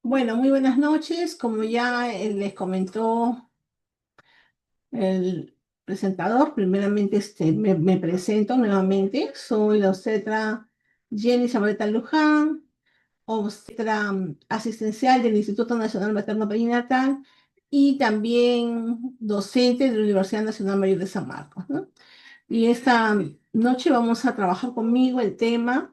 Bueno, muy buenas noches. Como ya les comentó el presentador, primeramente me presento nuevamente. Soy la obstetra Jenny Zabaleta Luján, obstetra asistencial del Instituto Nacional Materno Perinatal y también docente de la Universidad Nacional Mayor de San Marcos, ¿no? Y esta noche vamos a trabajar conmigo el tema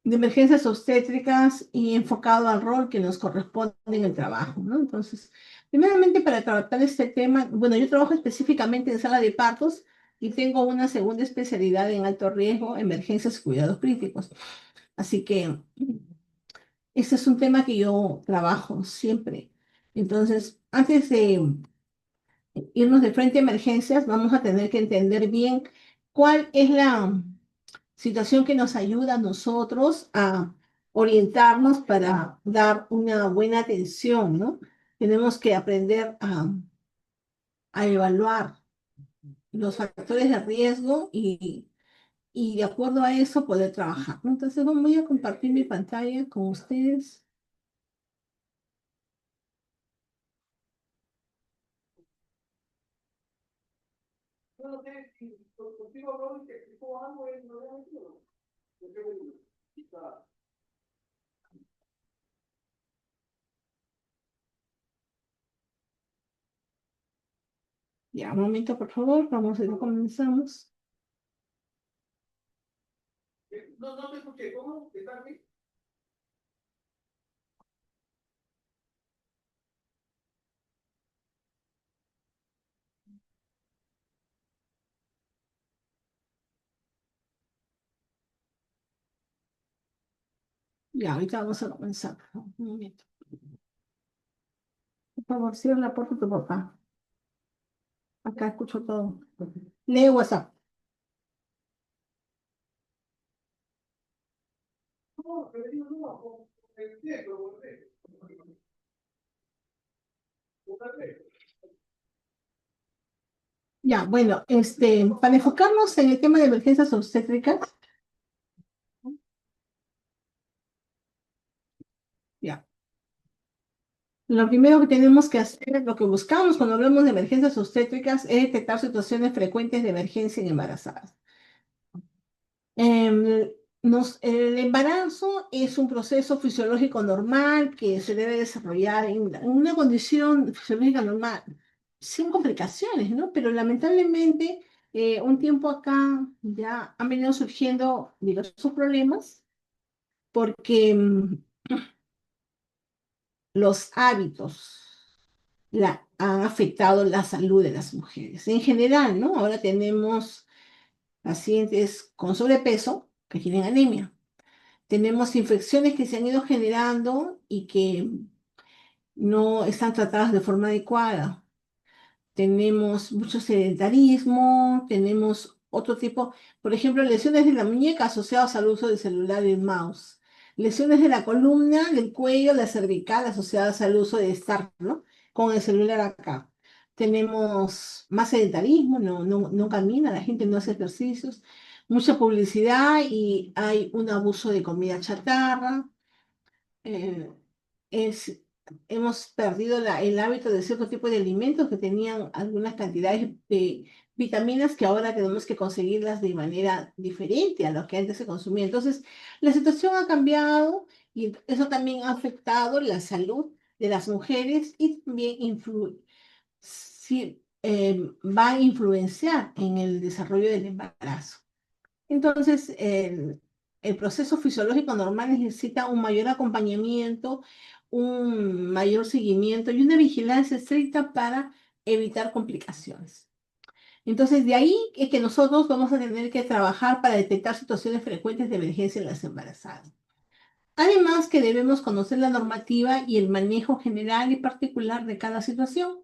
de emergencias obstétricas y enfocado al rol que nos corresponde en el trabajo, ¿no? Entonces, primeramente para tratar este tema, bueno, yo trabajo específicamente en sala de partos y tengo una segunda especialidad en alto riesgo, emergencias y cuidados críticos. Así que este es un tema que yo trabajo siempre. Entonces, antes de irnos de frente a emergencias, vamos a tener que entender bien cuál es la situación que nos ayuda a nosotros a orientarnos para dar una buena atención, ¿no? Tenemos que aprender a evaluar los factores de riesgo y de acuerdo a eso poder trabajar, ¿no? Entonces voy a compartir mi pantalla con ustedes. Ya, un momento, por favor, vamos a ver, comenzamos. No, no me escuché, ¿cómo? ¿Está bien? Ya, ahorita vamos a comenzar. Un momento. Por favor, cierra la puerta de tu papá. Acá escucho todo. Lee WhatsApp. Ya, bueno, para enfocarnos en el tema de emergencias obstétricas, ya, lo primero que tenemos que hacer, lo que buscamos cuando hablamos de emergencias obstétricas, es detectar situaciones frecuentes de emergencia en embarazadas. Em, el embarazo es un proceso fisiológico normal que se debe desarrollar en una condición fisiológica normal, sin complicaciones, ¿no? Pero lamentablemente, un tiempo acá ya han venido surgiendo diversos problemas porque los hábitos han afectado la salud de las mujeres. En general, ¿no? Ahora tenemos pacientes con sobrepeso que tienen anemia. Tenemos infecciones que se han ido generando y que no están tratadas de forma adecuada. Tenemos mucho sedentarismo, tenemos otro tipo, por ejemplo, lesiones de la muñeca asociadas al uso del celular y el mouse. Lesiones de la columna, del cuello, la cervical asociadas al uso de estar, ¿no? Con el celular acá. Tenemos más sedentarismo, no camina, la gente no hace ejercicios, mucha publicidad y hay un abuso de comida chatarra. eh, es, Hemos perdido el hábito de cierto tipo de alimentos que tenían algunas cantidades de vitaminas que ahora tenemos que conseguirlas de manera diferente a lo que antes se consumía. Entonces, la situación ha cambiado y eso también ha afectado la salud de las mujeres y también va a influenciar en el desarrollo del embarazo. Entonces, el proceso fisiológico normal necesita un mayor acompañamiento, un mayor seguimiento y una vigilancia estricta para evitar complicaciones. Entonces, de ahí es que nosotros vamos a tener que trabajar para detectar situaciones frecuentes de emergencia en las embarazadas. Además, que debemos conocer la normativa y el manejo general y particular de cada situación.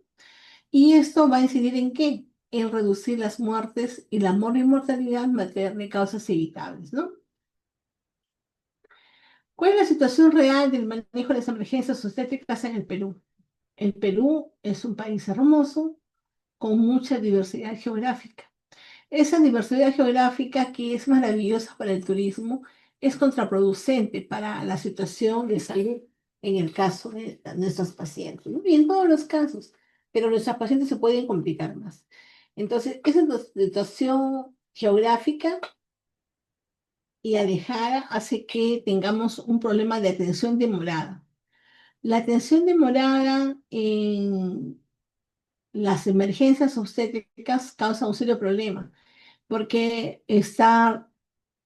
Y esto va a incidir en qué? En reducir las muertes y la mortalidad materna y causas evitables, ¿no? ¿Cuál es la situación real del manejo de las emergencias obstétricas en el Perú? El Perú es un país hermoso con mucha diversidad geográfica. Esa diversidad geográfica que es maravillosa para el turismo es contraproducente para la situación de salud. en el caso de nuestros pacientes, ¿no? Y en todos los casos, pero nuestros pacientes se pueden complicar más. Entonces, esa situación geográfica y alejada hace que tengamos un problema de atención demorada. La atención demorada en las emergencias obstétricas causa un serio problema porque está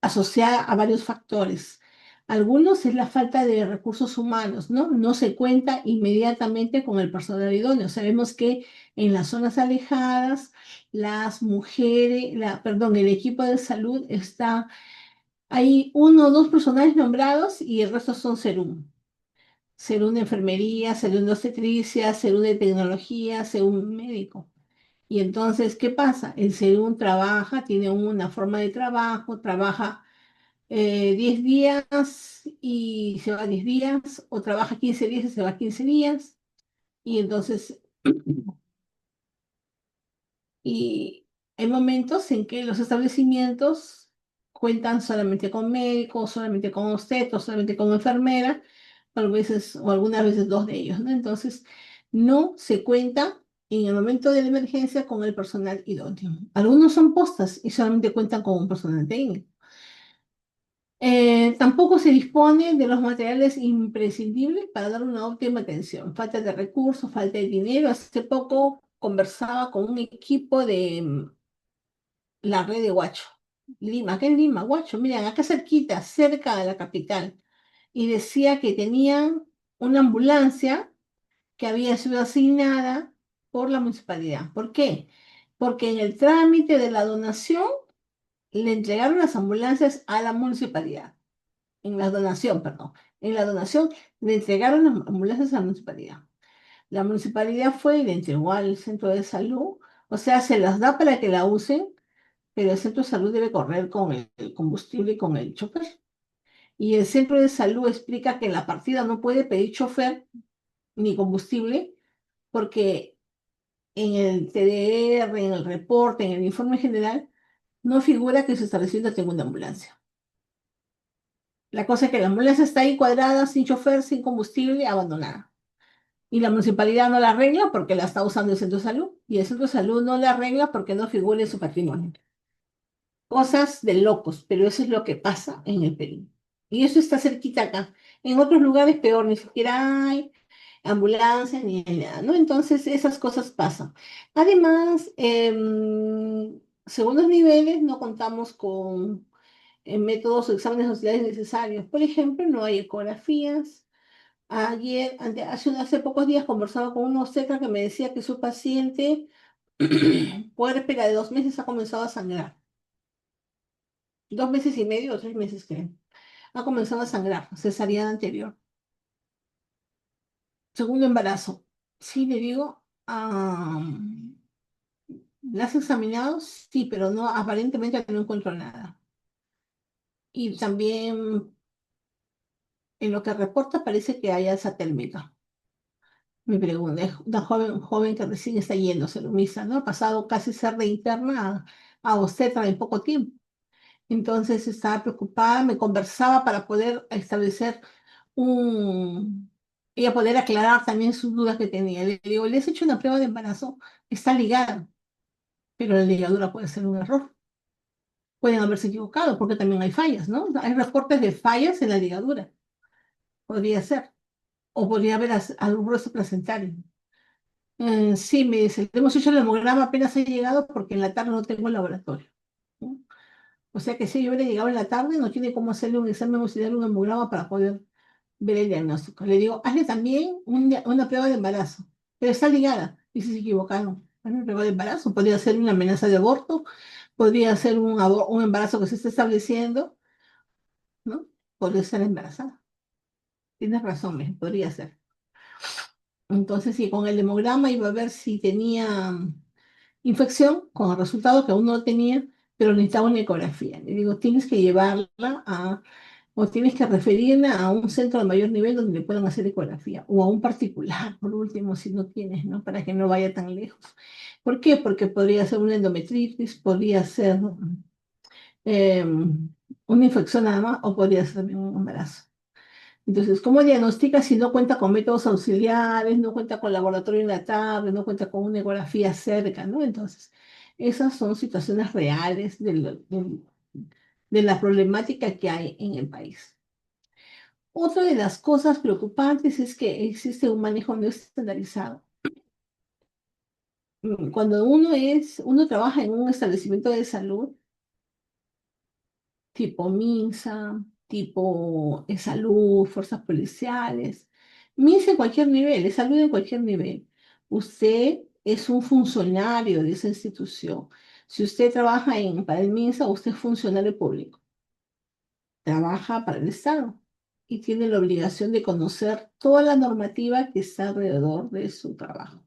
asociada a varios factores. Algunos es la falta de recursos humanos, ¿no? No se cuenta inmediatamente con el personal idóneo. Sabemos que en las zonas alejadas, las mujeres, perdón, el equipo de salud está, hay uno o dos personales nombrados y el resto son serum. Serum de enfermería, serum de obstetricia, serum de tecnología, serum médico. Y entonces, ¿qué pasa? El serum trabaja, tiene una forma de trabajo, trabaja 10 días y se va 10 días, o trabaja 15 días y se va 15 días, y entonces, y hay momentos en que los establecimientos cuentan solamente con médicos, solamente con obstetros, solamente con enfermera, o algunas veces dos de ellos, ¿no? Entonces, no se cuenta en el momento de la emergencia con el personal idóneo. Algunos son postas y solamente cuentan con un personal técnico. Tampoco se dispone de los materiales imprescindibles para dar una óptima atención. Falta de recursos, falta de dinero. Hace poco conversaba con un equipo de la red de Huacho. Lima, acá en Lima, Huacho, miren, acá cerquita, cerca de la capital. Y decía que tenían una ambulancia que había sido asignada por la municipalidad. ¿Por qué? Porque en el trámite de la donación le entregaron las ambulancias a la municipalidad. En la donación, perdón. En la donación le entregaron las ambulancias a la municipalidad. La municipalidad fue y le entregó al centro de salud, o sea, se las da para que la usen, pero el centro de salud debe correr con el combustible y con el chofer. Y el centro de salud explica que en la partida no puede pedir chofer ni combustible porque en el TDR, en el reporte, en el informe general, no figura que su establecimiento tenga una ambulancia. La cosa es que la ambulancia está ahí cuadrada, sin chofer, sin combustible, abandonada. Y la municipalidad no la arregla porque la está usando el centro de salud. Y el centro de salud no la arregla porque no figura en su patrimonio. Cosas de locos, pero eso es lo que pasa en el Perú. Y eso está cerquita acá. En otros lugares peor, ni siquiera hay ambulancia ni hay nada, ¿no? Entonces esas cosas pasan. Además, según los niveles, no contamos con métodos o exámenes sociales necesarios. Por ejemplo, no hay ecografías. Hace pocos días conversaba con una obstetra que me decía que su paciente, puérpera de 2 meses, ha comenzado a sangrar. 2 meses y medio o 3 meses, creo. Ha comenzado a sangrar, cesárea anterior. Segundo embarazo. Sí, le digo, ¿la has examinado? Sí, pero no, aparentemente no encuentro nada. Y también en lo que reporta parece que hay alza térmica. Me pregunta, es una joven que recién está yéndose, Lumisa, ¿no? Ha pasado casi ser de interna a obstetra en poco tiempo. Entonces estaba preocupada, me conversaba para poder establecer un... ella poder aclarar también sus dudas que tenía. Le digo, ¿le has hecho una prueba de embarazo? Está ligada, pero la ligadura puede ser un error. Pueden haberse equivocado porque también hay fallas, ¿no? Hay reportes de fallas en la ligadura. Podría ser. O podría haber algún resto placentario. Sí, me dice, hemos hecho el hemograma, apenas he llegado porque en la tarde no tengo el laboratorio, ¿no? O sea que si yo hubiera llegado en la tarde, no tiene cómo hacerle un examen auxiliar, un hemograma para poder ver el diagnóstico. Le digo, hazle también una prueba de embarazo, pero está ligada. Y si se equivocaron, hazle una prueba de embarazo. Podría ser una amenaza de aborto, podría ser un embarazo que se está estableciendo, ¿no? Podría ser embarazada. Tienes razón, podría ser. Entonces, sí, con el hemograma iba a ver si tenía infección, con el resultado que aún no lo tenía, pero necesitaba una ecografía. Le digo, tienes que llevarla o tienes que referirla a un centro de mayor nivel donde le puedan hacer ecografía, o a un particular, por último, si no tienes, ¿no? Para que no vaya tan lejos. ¿Por qué? Porque podría ser una endometritis, podría ser una infección nada más, o podría ser también un embarazo. Entonces, ¿cómo diagnostica si no cuenta con métodos auxiliares, no cuenta con laboratorio en la tarde, no cuenta con una ecografía cerca, ¿no? Entonces, esas son situaciones reales de la problemática que hay en el país. Otra de las cosas preocupantes es que existe un manejo no estandarizado. Cuando uno trabaja en un establecimiento de salud, tipo MINSA, tipo salud, fuerzas policiales, MINSA en cualquier nivel, es salud en cualquier nivel. Usted es un funcionario de esa institución. Si usted trabaja para el MINSA, usted es funcionario público, trabaja para el Estado y tiene la obligación de conocer toda la normativa que está alrededor de su trabajo.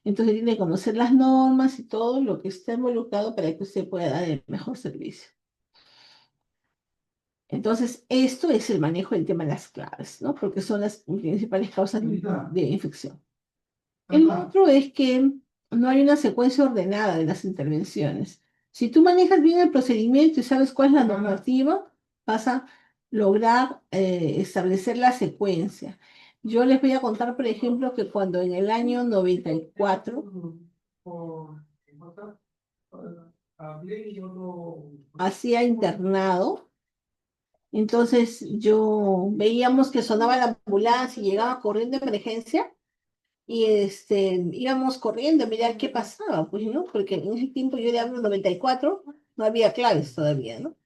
Entonces tiene que conocer las normas y todo lo que está involucrado para que usted pueda dar el mejor servicio. Entonces, esto es el manejo del tema de las claves, ¿no? Porque son las principales causas de infección. El otro es que no hay una secuencia ordenada de las intervenciones. Si tú manejas bien el procedimiento y sabes cuál es la normativa, vas a lograr establecer la secuencia. Yo les voy a contar, por ejemplo, que cuando en el año 94 hacía internado, entonces yo veíamos que sonaba la ambulancia y llegaba corriendo de emergencia y íbamos corriendo a mirar qué pasaba, pues, ¿no? Porque en ese tiempo yo le hablo 94, no había claves todavía, ¿no?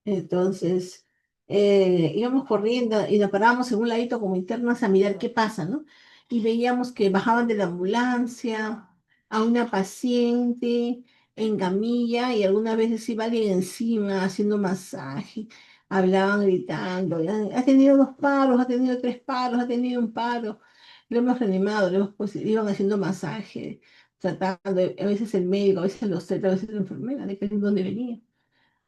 Entonces, íbamos corriendo y nos parábamos en un ladito como internas a mirar qué pasa, ¿no? Y veíamos que bajaban de la ambulancia a una paciente en camilla y algunas veces iba alguien encima haciendo masaje, hablaban gritando, ha tenido 2 paros, ha tenido 3 paros, ha tenido un paro, lo hemos reanimado, pues, iban haciendo masaje, tratando, a veces el médico, a veces los a veces la enfermera, dependiendo de dónde venía.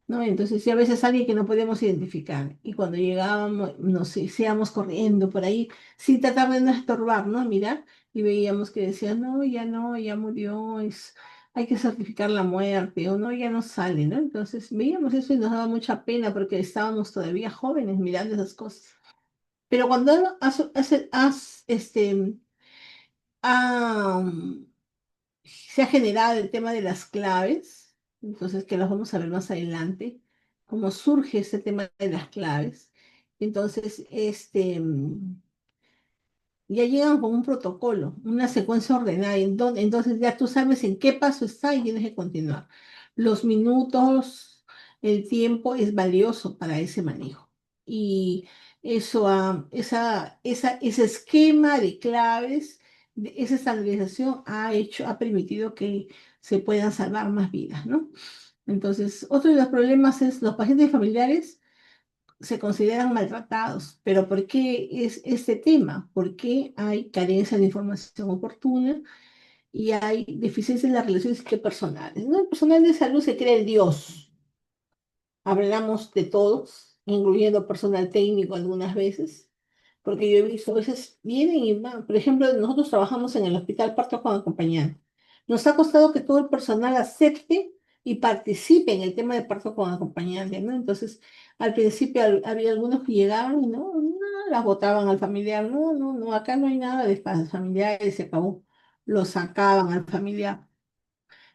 ¿No? Entonces, sí, a veces alguien que no podíamos identificar. Y cuando llegábamos, nos íbamos corriendo por ahí, sin tratar de no estorbar, ¿no? Mirar, y veíamos que decían, no, ya murió, hay que certificar la muerte, o no, ya no sale, ¿no? Entonces, veíamos eso y nos daba mucha pena porque estábamos todavía jóvenes mirando esas cosas. Pero cuando ah, se ha generado el tema de las claves, entonces que las vamos a ver más adelante, cómo surge ese tema de las claves. Entonces, ya llegan con un protocolo, una secuencia ordenada, entonces ya tú sabes en qué paso está y tienes que continuar. Los minutos, el tiempo es valioso para ese manejo. Y eso, ese esquema de claves, esa estandarización ha permitido que se puedan salvar más vidas, ¿no? Entonces, otro de los problemas es los pacientes familiares se consideran maltratados. Pero ¿por qué es este tema? Porque hay carencia de información oportuna y hay deficiencia en las relaciones interpersonales, ¿no? El personal de salud se cree el Dios. Hablamos de todos, incluyendo personal técnico algunas veces, porque yo he visto, a veces vienen y van. Por ejemplo, nosotros trabajamos en el Hospital Parto con Acompañante. Nos ha costado que todo el personal acepte y participe en el tema de parto con acompañante, ¿no? Entonces, al principio había algunos que llegaban y no, las botaban al familiar, no, acá no hay nada de familiar y se acabó. Lo sacaban al familiar.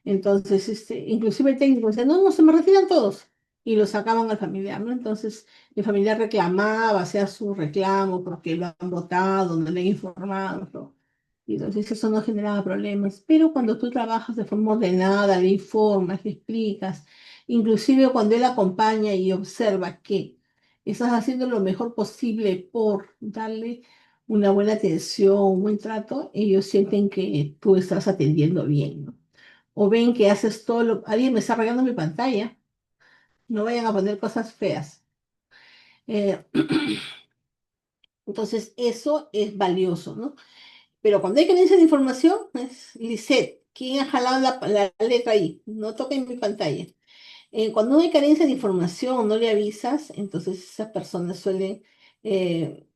Entonces, inclusive el técnico decía, no, se me retiran todos. Y lo sacaban al familiar, ¿no? Entonces, el familiar reclamaba, hacía su reclamo porque lo han votado, no le han informado, ¿no? Y entonces eso no generaba problemas. Pero cuando tú trabajas de forma ordenada, le informas, le explicas, inclusive cuando él acompaña y observa que estás haciendo lo mejor posible por darle una buena atención, un buen trato, ellos sienten que tú estás atendiendo bien, ¿no? O ven que haces todo lo... Alguien me está regando mi pantalla. No vayan a poner cosas feas. Eh, entonces, eso es valioso, ¿no? Pero cuando hay carencia de información, es Lisette. ¿Quién ha jalado la letra ahí? No toquen mi pantalla. Cuando no hay carencia de información, no le avisas, entonces esas personas suelen eh,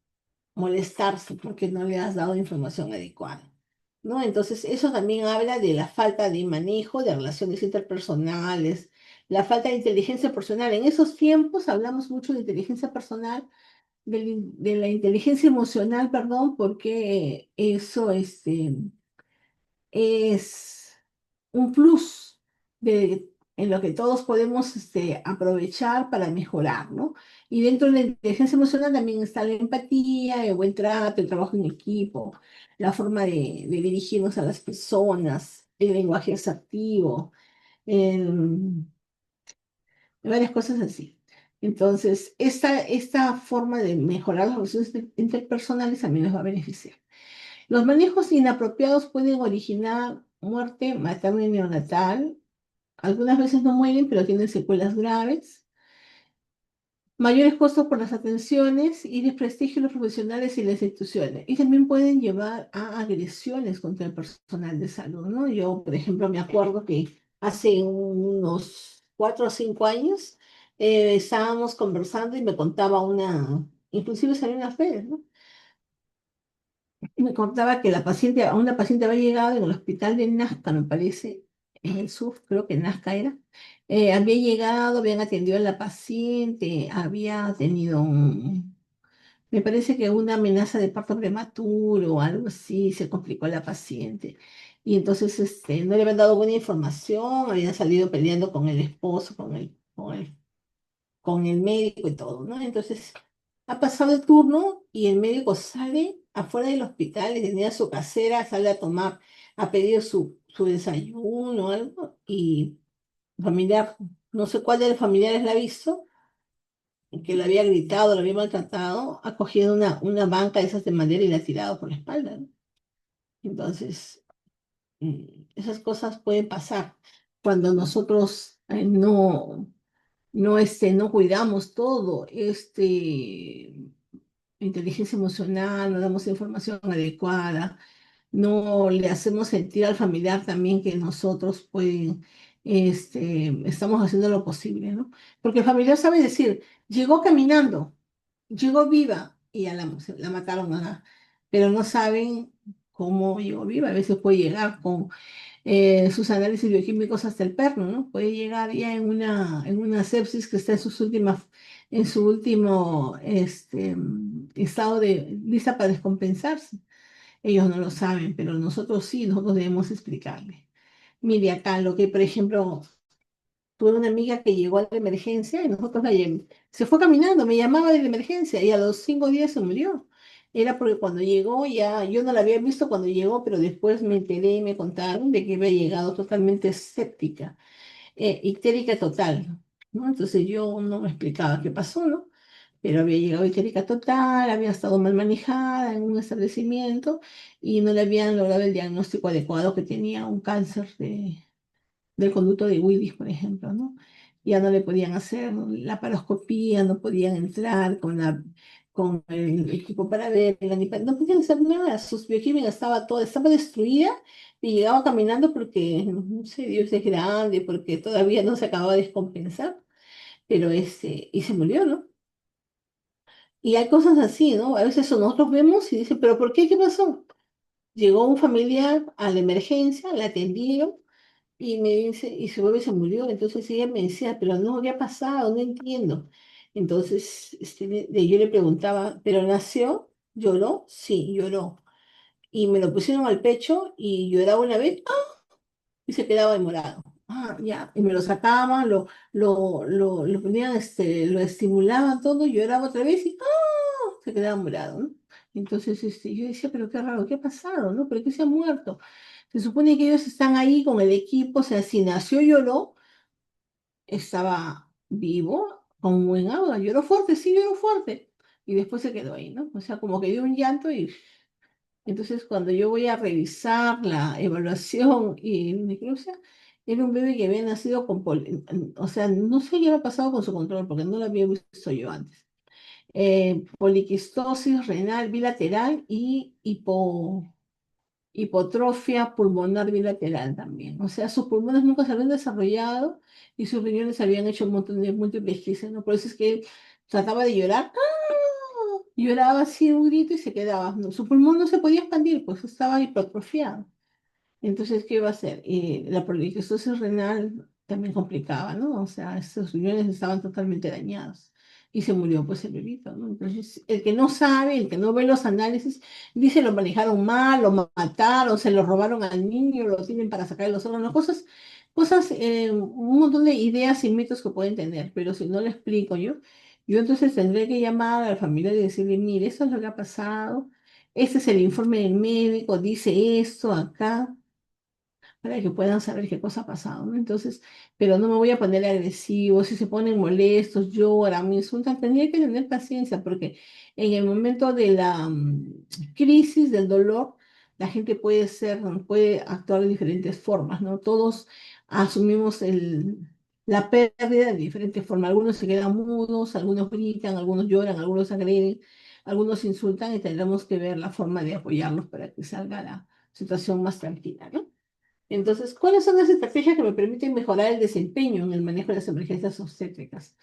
molestarse porque no le has dado información adecuada, ¿no? Entonces, eso también habla de la falta de manejo de relaciones interpersonales, la falta de inteligencia personal. En esos tiempos hablamos mucho de inteligencia personal de la inteligencia emocional, perdón, porque eso es un plus en lo que todos podemos aprovechar para mejorar, ¿no? Y dentro de la inteligencia emocional también está la empatía, el buen trato, el trabajo en equipo, la forma de dirigirnos a las personas, el lenguaje asertivo, el- varias cosas así. Entonces, esta forma de mejorar las relaciones interpersonales también nos va a beneficiar. Los manejos inapropiados pueden originar muerte materna y neonatal. Algunas veces no mueren, pero tienen secuelas graves. Mayores costos por las atenciones y desprestigio de los profesionales y las instituciones. Y también pueden llevar a agresiones contra el personal de salud, ¿no? Yo, por ejemplo, me acuerdo que hace unos 4 o 5 años estábamos conversando y me contaba inclusive salió en las redes, ¿no? Me contaba que a una paciente había llegado en el hospital de Nazca, me parece, en el sur, creo que Nazca era. Había llegado, habían atendido a la paciente, había tenido me parece que una amenaza de parto prematuro o algo así, se complicó a la paciente. Y entonces no le habían dado buena información, habían salido peleando con el esposo, con el médico y todo, ¿no? Entonces, ha pasado el turno y el médico sale afuera del hospital y tenía su casera, sale a tomar, ha pedido su desayuno o algo, y familiar, no sé cuál de los familiares la ha visto, que le había gritado, le había maltratado, ha cogido una banca de esas de madera y la ha tirado por la espalda, ¿no? Entonces, esas cosas pueden pasar cuando nosotros no cuidamos todo, inteligencia emocional, no damos información adecuada, no le hacemos sentir al familiar también que nosotros estamos haciendo lo posible, ¿no? Porque el familiar sabe decir, llegó caminando, llegó viva y ya la mataron, ajá, pero no saben cómo llegó viva, a veces puede llegar con sus análisis bioquímicos hasta el perno, ¿no? Puede llegar ya en una sepsis que está en su último estado de lista para descompensarse. Ellos no lo saben, pero nosotros sí, nosotros debemos explicarle. Mire acá, lo que, por ejemplo, tuve una amiga que llegó a la emergencia y nosotros se fue caminando, me llamaba de la emergencia y a los 5 días se murió. Era porque cuando llegó ya, yo no la había visto cuando llegó, pero después me enteré y me contaron de que había llegado totalmente escéptica, histérica total, ¿no? Entonces yo no me explicaba qué pasó, ¿no? Pero había llegado histérica total, había estado mal manejada en un establecimiento y no le habían logrado el diagnóstico adecuado que tenía un cáncer del conducto de Willis, por ejemplo, ¿no? Ya no le podían hacer la paroscopía, no podían entrar con el equipo para ver, no podían hacer nada, sus bioquímica estaba destruida y llegaba caminando porque, no sé, Dios es grande, porque todavía no se acababa de descompensar, pero y se murió, ¿no? Y hay cosas así, ¿no? A veces nosotros vemos y dicen, ¿pero por qué? ¿Qué pasó? Llegó un familiar a la emergencia, la atendieron y me dice, y su bebé se murió. Entonces ella me decía, pero no, ¿qué ha pasado? No entiendo. Entonces yo le preguntaba, ¿pero nació? ¿Lloró? Sí, lloró. Y me lo pusieron al pecho y lloraba una vez y se quedaba demorado. Ah, ya. Y me lo sacaban, lo ponían, lo estimulaban todo, lloraba otra vez y se quedaba morado, ¿no? Entonces yo decía, pero qué raro, ¿qué ha pasado, no? ¿Por qué se ha muerto? Se supone que ellos están ahí con el equipo, o sea, si nació lloró, estaba vivo, con buen agua, lloró fuerte, sí, lloró fuerte. Y después se quedó ahí, ¿no? O sea, como que dio un llanto y entonces cuando yo voy a revisar la evaluación y necropsia, era un bebé que había nacido o sea, no sé qué había pasado con su control porque no lo había visto yo antes. Poliquistosis renal bilateral y hipotrofia pulmonar bilateral también. O sea, sus pulmones nunca se habían desarrollado y sus riñones habían hecho un montón de múltiples quistes, ¿no? Por eso es que él trataba de llorar, lloraba así un grito y se quedaba. No, su pulmón no se podía expandir, pues estaba hipertrofiado. Entonces, ¿qué iba a hacer? La poliquistosis renal también complicaba, ¿no? O sea, estos riñones estaban totalmente dañados. y se murió pues el bebito, ¿no? Entonces, el que no sabe, el que no ve los análisis, dice lo manejaron mal, lo mataron, se lo robaron al niño, lo tienen para sacar los órganos, cosas, un montón de ideas y mitos que pueden tener, pero si no lo explico yo entonces tendré que llamar a la familia y decirle, mire, esto es lo que ha pasado, este es el informe del médico, dice esto acá para que puedan saber qué cosa ha pasado, ¿no? Entonces, pero no me voy a poner agresivo, si se ponen molestos, lloran, me insultan, tendría que tener paciencia, porque en el momento de la crisis, del dolor, la gente puede actuar de diferentes formas, ¿no? Todos asumimos la pérdida de diferentes formas. Algunos se quedan mudos, algunos gritan, algunos lloran, algunos agreden, algunos insultan y tendremos que ver la forma de apoyarlos para que salga la situación más tranquila, ¿no? Entonces, ¿cuáles son las estrategias que me permiten mejorar el desempeño en el manejo de las emergencias obstétricas?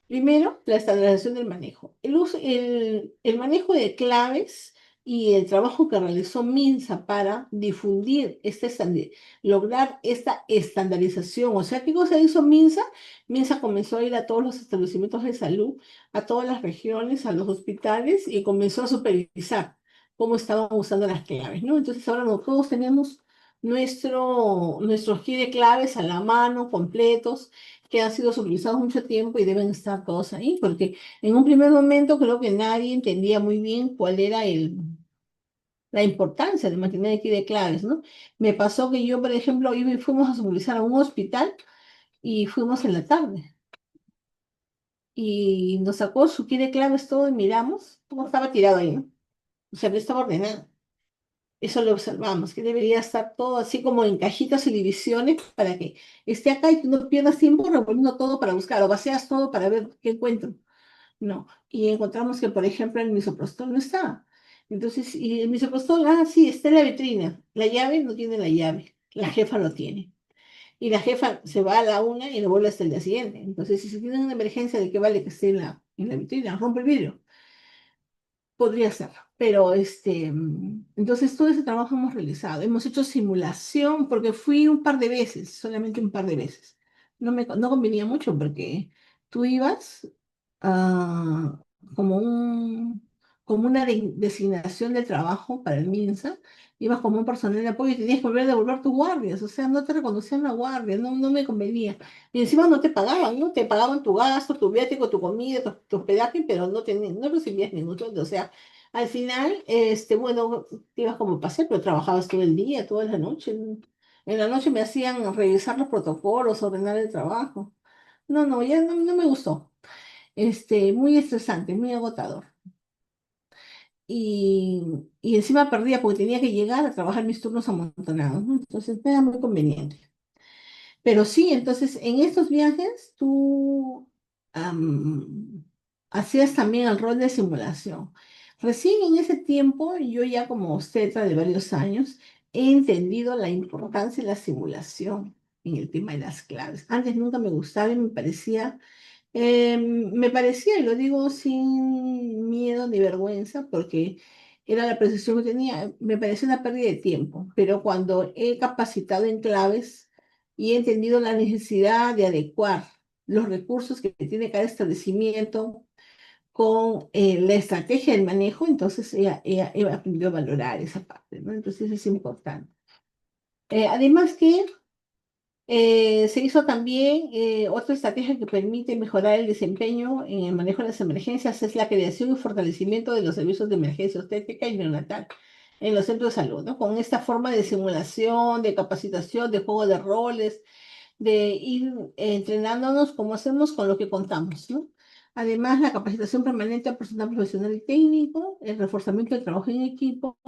Primero, la estandarización del manejo. El manejo de claves y el trabajo que realizó MINSA para difundir, lograr esta estandarización. O sea, ¿qué cosa hizo MINSA? MINSA comenzó a ir a todos los establecimientos de salud, a todas las regiones, a los hospitales y comenzó a supervisar cómo estaban usando las claves, ¿no? Entonces, ahora todos tenemos nuestros kit de claves a la mano, completos que han sido supervisados mucho tiempo y deben estar todos ahí, porque en un primer momento creo que nadie entendía muy bien cuál era la importancia de mantener aquí de claves, ¿no? Me pasó que yo, por ejemplo, fuimos a supervisar a un hospital y fuimos en la tarde y nos sacó su kit de claves todo y miramos cómo estaba tirado ahí, ¿no? O sea, no estaba ordenado. Eso lo observamos, que debería estar todo así como en cajitas y divisiones para que esté acá y tú no pierdas tiempo revolviendo todo para buscar o vacías todo para ver qué encuentro. No, y encontramos que, por ejemplo, el misoprostol no está. Entonces, y el misoprostol, sí, está en la vitrina. La llave no tiene la llave, la jefa lo tiene. Y la jefa se va a la una y no vuelve hasta el día siguiente. Entonces, si se tiene una emergencia, ¿de qué vale que esté en la vitrina? Rompe el vidrio. Podría ser, pero entonces todo ese trabajo hemos realizado. Hemos hecho simulación porque fui un par de veces, solamente un par de veces. No convenía mucho porque tú ibas ah, como como una designación de trabajo para el MINSA, ibas como un personal de apoyo y tenías que volver a devolver tus guardias, o sea, no te reconocían la guardia, no me convenía. Y encima no te pagaban, ¿no? Te pagaban tu gasto, tu viático, tu comida, tu hospedaje, pero no recibías ningún sueldo. O sea, al final, bueno, te ibas como paseo, pero trabajabas todo el día, toda la noche. En la noche me hacían revisar los protocolos, ordenar el trabajo. No, ya no me gustó. Muy estresante, muy agotador. Y, y encima perdía porque tenía que llegar a trabajar mis turnos amontonados, ¿no? Entonces, no era muy conveniente. Pero sí, entonces en estos viajes tú am, hacías también el rol de simulación. Recién en ese tiempo, yo ya como obstetra de varios años, he entendido la importancia de la simulación en el tema de las claves. Antes nunca me gustaba y me parecía, y lo digo sin miedo ni vergüenza, porque era la percepción que tenía, me parecía una pérdida de tiempo, pero cuando he capacitado en claves y he entendido la necesidad de adecuar los recursos que tiene cada establecimiento con la estrategia del manejo, entonces he aprendido a valorar esa parte, ¿no? Entonces es importante. Además que se hizo también otra estrategia que permite mejorar el desempeño en el manejo de las emergencias, es la creación y fortalecimiento de los servicios de emergencia obstétrica y neonatal en los centros de salud, ¿no? Con esta forma de simulación, de capacitación, de juego de roles, de ir entrenándonos como hacemos con lo que contamos, ¿no? Además, la capacitación permanente al personal profesional y técnico, el reforzamiento del trabajo en equipo,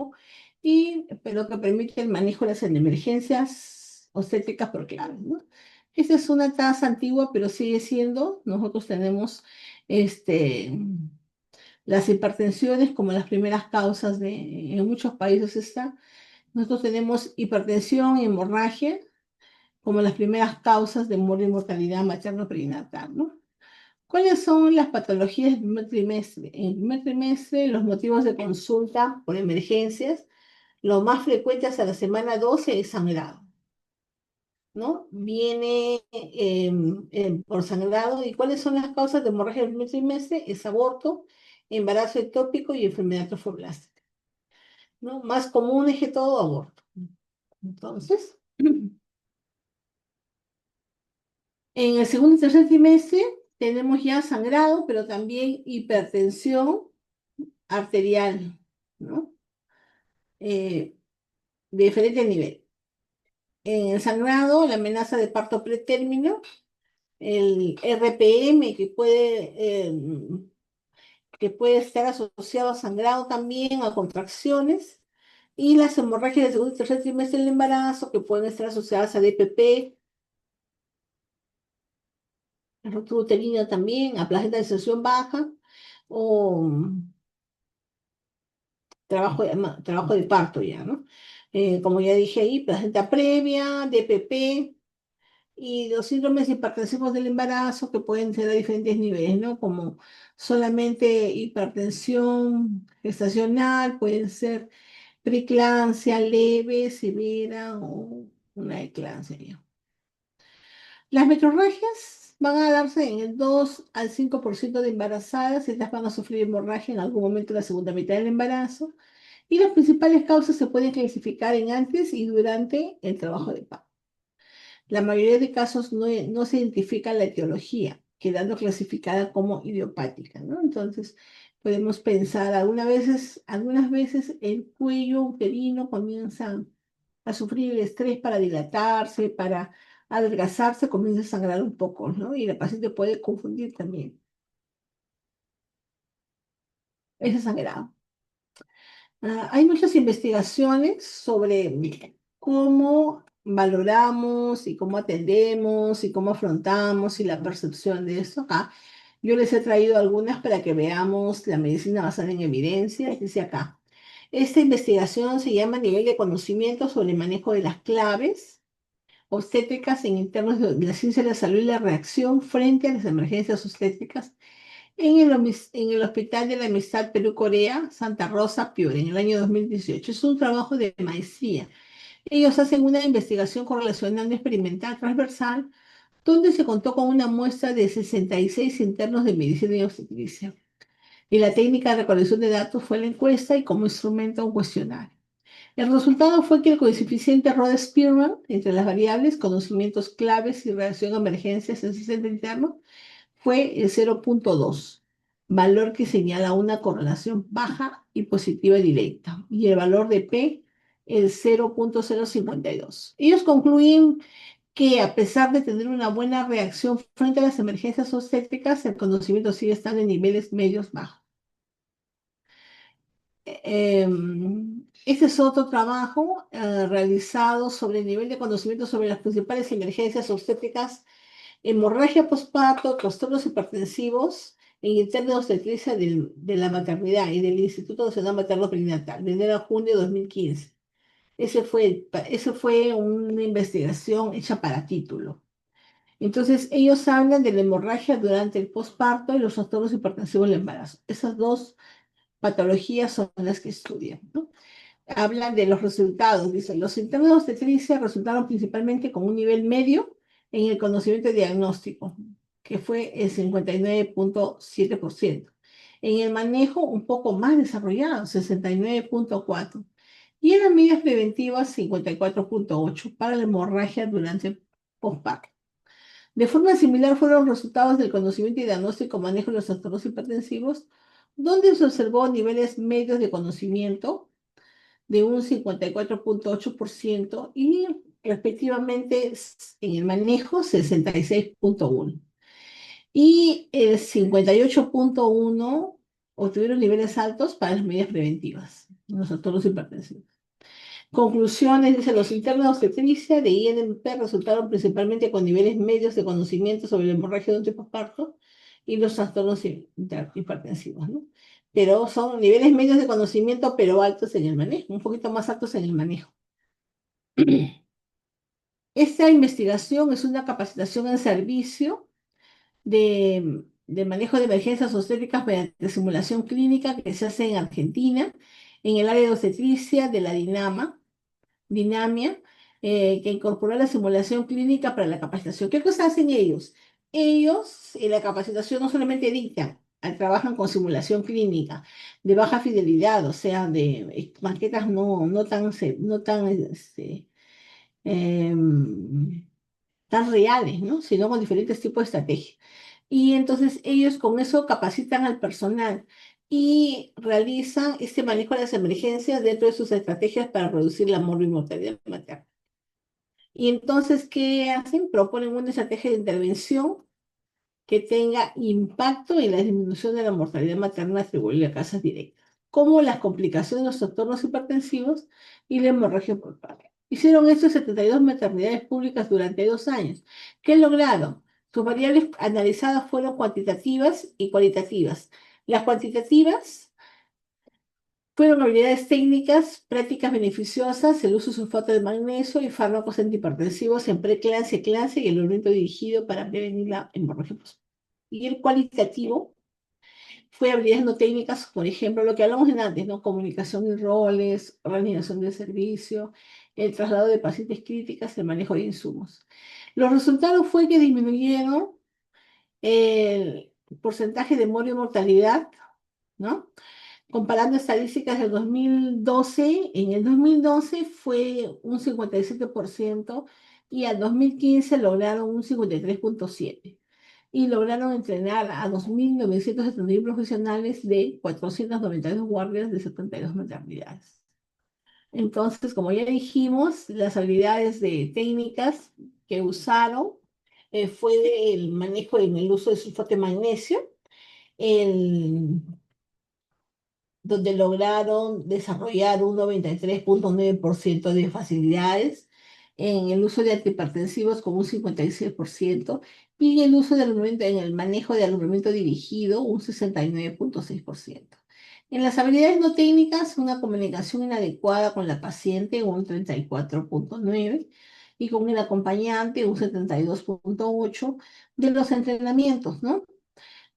pero que permite el manejo de las emergencias obstétricas por clave, ¿no? Esta es una tasa antigua, pero sigue siendo, nosotros tenemos este, las hipertensiones como las primeras causas en muchos países nosotros tenemos hipertensión y hemorragia como las primeras causas de muerte y mortalidad materno-perinatal, ¿no? ¿Cuáles son las patologías del primer trimestre? En el primer trimestre, los motivos de consulta por emergencias, lo más frecuente hasta la semana 12 es sangrado, ¿no? Viene por sangrado. ¿Y cuáles son las causas de hemorragia del primer trimestre? Es aborto, embarazo ectópico y enfermedad trofoblástica, ¿no? Más común es que todo aborto. Entonces, en el segundo y tercer trimestre tenemos ya sangrado, pero también hipertensión arterial, ¿no? Eh, de diferente nivel. En el sangrado, la amenaza de parto pretérmino, el RPM que puede estar asociado a sangrado también, a contracciones, y las hemorragias del segundo y tercer trimestre del embarazo, que pueden estar asociadas a DPP, a ruptura uterina también, a placenta de extensión baja, o trabajo de parto ya, ¿no? Como ya dije ahí, placenta previa, DPP, y los síndromes hipertensivos del embarazo que pueden ser a diferentes niveles, ¿no? Como solamente hipertensión gestacional, pueden ser preeclampsia leve, severa o una eclampsia ya. Las metrorragias van a darse en el 2 al 5% de embarazadas, estas van a sufrir hemorragia en algún momento de la segunda mitad del embarazo, y las principales causas se pueden clasificar en antes y durante el trabajo de parto. La mayoría de casos no se identifica la etiología, quedando clasificada como idiopática, ¿no? Entonces, podemos pensar, algunas veces el cuello uterino comienza a sufrir el estrés para dilatarse, para adelgazarse, comienza a sangrar un poco, ¿no? Y la paciente puede confundir también ese sangrado. Hay muchas investigaciones sobre cómo valoramos y cómo atendemos y cómo afrontamos y la percepción de esto acá. Yo les he traído algunas para que veamos la medicina basada en evidencia. Dice acá, esta investigación se llama nivel de conocimiento sobre el manejo de las claves obstétricas en internos de la ciencia de la salud y la reacción frente a las emergencias obstétricas en el Hospital de la Amistad Perú-Corea, Santa Rosa, Piura, en el año 2018. Es un trabajo de maestría. Ellos hacen una investigación correlacional experimental transversal donde se contó con una muestra de 66 internos de medicina y obstetricia. Y la técnica de recolección de datos fue la encuesta y como instrumento un cuestionario. El resultado fue que el coeficiente Rode-Spearman entre las variables, conocimientos claves y reacción a emergencias en 60 internos fue el 0,2, valor que señala una correlación baja y positiva directa, y el valor de P, el 0,052. Ellos concluyen que a pesar de tener una buena reacción frente a las emergencias obstétricas, el conocimiento sigue estando en niveles medios bajos. Este es otro trabajo realizado sobre el nivel de conocimiento sobre las principales emergencias obstétricas, hemorragia postparto, trastornos hipertensivos en interno de obstetricia de la maternidad y del Instituto Nacional Materno Perinatal, de enero a junio de 2015. Ese fue una investigación hecha para título. Entonces, ellos hablan de la hemorragia durante el posparto y los trastornos hipertensivos del embarazo. Esas dos patologías son las que estudian, ¿no? Hablan de los resultados. Dice, los internos de obstetricia resultaron principalmente con un nivel medio en el conocimiento diagnóstico, que fue el 59,7%. En el manejo, un poco más desarrollado, 69,4%. Y en las medidas preventivas, 54,8% para la hemorragia durante el postparto. De forma similar fueron los resultados del conocimiento y diagnóstico manejo de los trastornos hipertensivos, donde se observó niveles medios de conocimiento de un 54,8% y respectivamente en el manejo 66,1%. Y el 58,1% obtuvieron niveles altos para las medidas preventivas, los trastornos hipertensivos. Conclusiones, dice, los internos de obstetricia de INP resultaron principalmente con niveles medios de conocimiento sobre la hemorragia durante el posparto y los trastornos hipertensivos, ¿no? Pero son niveles medios de conocimiento, pero altos en el manejo, un poquito más altos en el manejo. Esta investigación es una capacitación en servicio de manejo de emergencias obstétricas mediante simulación clínica que se hace en Argentina, en el área de obstetricia de la Dinamia, que incorporó la simulación clínica para la capacitación. ¿Qué cosas hacen ellos? Ellos en la capacitación no solamente dictan, trabajan con simulación clínica de baja fidelidad, o sea, de maquetas no tan em, tan reales, ¿no? Sino con diferentes tipos de estrategias. Y entonces ellos con eso capacitan al personal y realizan este manejo de las emergencias dentro de sus estrategias para reducir la mortalidad materna. Y entonces, ¿qué hacen? Proponen una estrategia de intervención que tenga impacto en la disminución de la mortalidad materna atribuible a causas directas, como las complicaciones de los trastornos hipertensivos y la hemorragia por parto. Hicieron esto en 72 maternidades públicas durante 2 años. ¿Qué lograron? Sus variables analizadas fueron cuantitativas y cualitativas. Las cuantitativas fueron habilidades técnicas, prácticas beneficiosas, el uso de sulfato de magnesio y fármacos antihipertensivos en preeclampsia, eclampsia y el aumento dirigido para prevenir la hemorragia post. Y el cualitativo fue habilidades no técnicas, por ejemplo, lo que hablamos en antes, ¿no? Comunicación y roles, organización de servicio, el traslado de pacientes críticas, el manejo de insumos. Los resultados fue que disminuyeron el porcentaje de mortalidad, ¿no? Comparando estadísticas del 2012, en el 2012 fue un 57% y al 2015 lograron un 53,7% y lograron entrenar a 2.971 profesionales de 492 guardias de 72 maternidades. Entonces, como ya dijimos, las habilidades de técnicas que usaron fue el manejo en el uso de sulfato de magnesio, el donde lograron desarrollar un 93,9% de facilidades, en el uso de antihipertensivos con un 56% y en el uso de en el manejo de alumbramiento dirigido un 69,6%. En las habilidades no técnicas, una comunicación inadecuada con la paciente un 34,9% y con el acompañante un 72,8% de los entrenamientos, ¿no?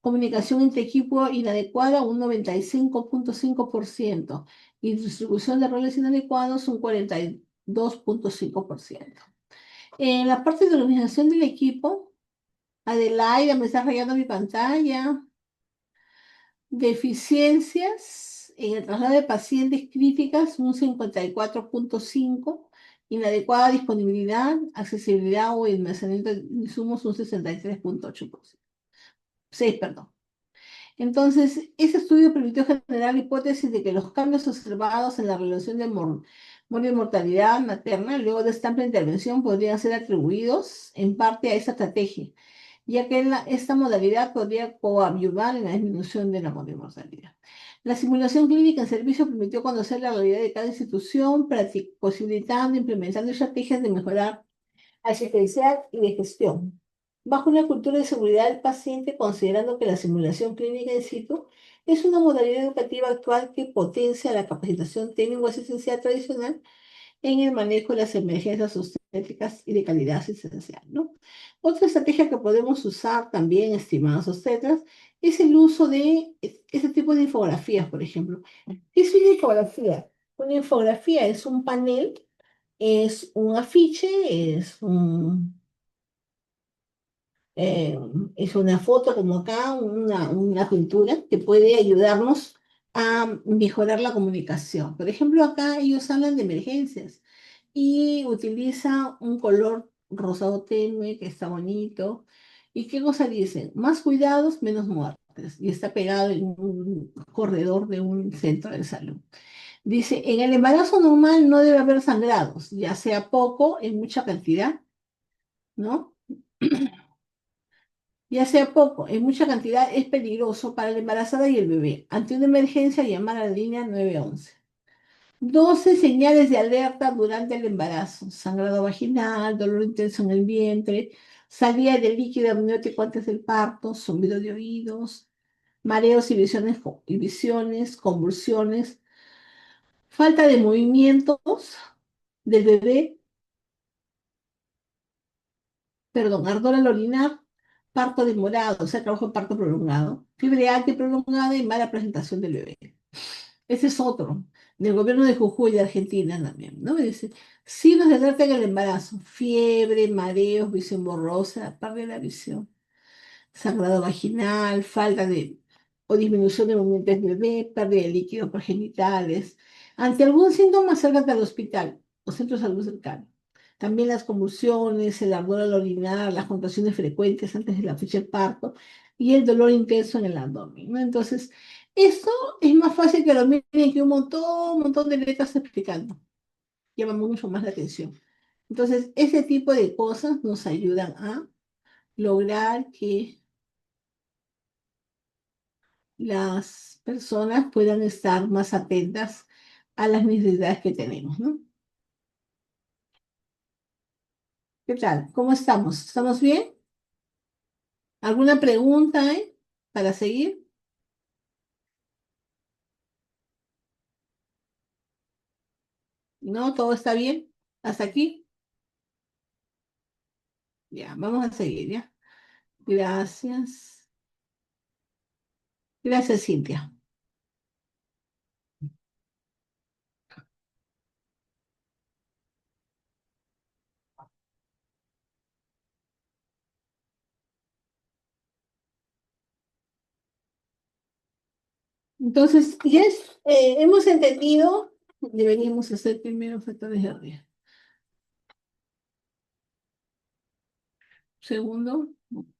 Comunicación entre equipo inadecuada, un 95,5%. Y distribución de roles inadecuados, un 42,5%. En la parte de organización del equipo, Adelaida, me está rayando mi pantalla. Deficiencias en el traslado de pacientes críticas, un 54,5%. Inadecuada disponibilidad, accesibilidad o almacenamiento de insumos, un 63,8%. 6, perdón. Entonces, ese estudio permitió generar la hipótesis de que los cambios observados en la relación de mortalidad materna luego de esta amplia intervención podrían ser atribuidos en parte a esta estrategia, ya que esta modalidad podría coadyuvar en la disminución de la mortalidad. La simulación clínica en servicio permitió conocer la realidad de cada institución, posibilitando e implementando estrategias de mejorar asistencial y de gestión, bajo una cultura de seguridad del paciente, considerando que la simulación clínica in situ es una modalidad educativa actual que potencia la capacitación técnico-asistencial tradicional en el manejo de las emergencias obstétricas y de calidad asistencial, ¿no? Otra estrategia que podemos usar también, estimados obstetras, es el uso de este tipo de infografías, por ejemplo. ¿Qué es una infografía? Una infografía es un panel, es un afiche, eh, es una foto como acá, una pintura que puede ayudarnos a mejorar la comunicación. Por ejemplo, acá ellos hablan de emergencias y utiliza un color rosado tenue que está bonito. ¿Y qué cosa dicen? Más cuidados, menos muertes. Y está pegado en un corredor de un centro de salud. Dice, en el embarazo normal no debe haber sangrados, ya sea poco, en mucha cantidad, ¿no? Ya sea poco, en mucha cantidad es peligroso para la embarazada y el bebé. Ante una emergencia, llamar a la línea 911. 12 señales de alerta durante el embarazo: sangrado vaginal, dolor intenso en el vientre, salida de líquido amniótico antes del parto, zumbido de oídos, mareos y visiones, convulsiones, falta de movimientos del bebé, perdón, ardor al orinar, parto demorado, o sea, trabajo en parto prolongado, fiebre alta y prolongada y mala presentación del bebé. Ese es otro, del gobierno de Jujuy de Argentina también, ¿no? Dice, signos de alerta en el embarazo, fiebre, mareos, visión borrosa, pérdida de la visión, sangrado vaginal, falta de o disminución de movimientos del bebé, pérdida de líquidos progenitales. Ante algún síntoma, acércate al hospital o centro de salud cercano. También las convulsiones, el ardor al orinar, las contracciones frecuentes antes de la fecha del parto y el dolor intenso en el abdomen, ¿no? Entonces, esto es más fácil que lo miren que un montón de letras explicando. Llama mucho más la atención. Entonces, ese tipo de cosas nos ayudan a lograr que las personas puedan estar más atentas a las necesidades que tenemos, ¿no? ¿Qué tal? ¿Cómo estamos? ¿Estamos bien? ¿Alguna pregunta, para seguir? ¿No? ¿Todo está bien? ¿Hasta aquí? Ya, vamos a seguir, ¿ya? Gracias. Gracias, Cintia. Entonces, hemos entendido, deberíamos hacer primero factores de riesgo. Segundo,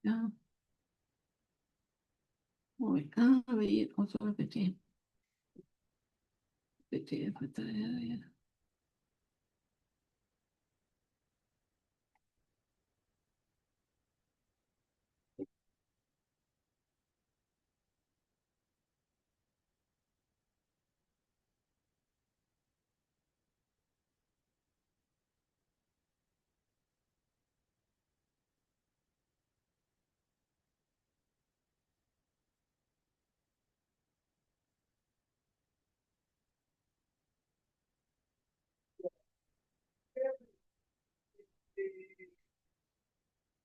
ah, a ver, otro repetir, repetir, factores de riesgo.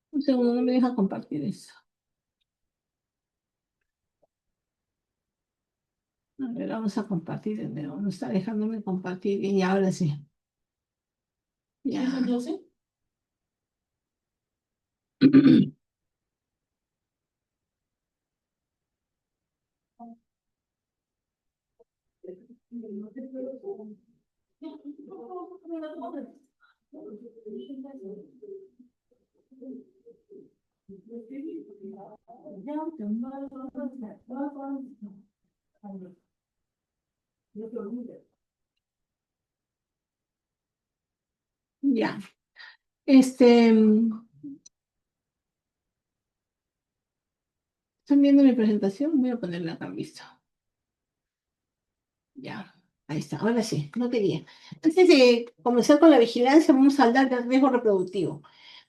Un segundo, no me deja compartir eso. A ver, vamos a compartir de nuevo. No está dejándome compartir y ahora sí. Ya. Entonces? Ya. ¿Están viendo mi presentación? Voy a ponerla acá en visto. Ya, ahí está. Ahora sí, no quería. Antes de comenzar con la vigilancia, vamos a hablar del riesgo reproductivo.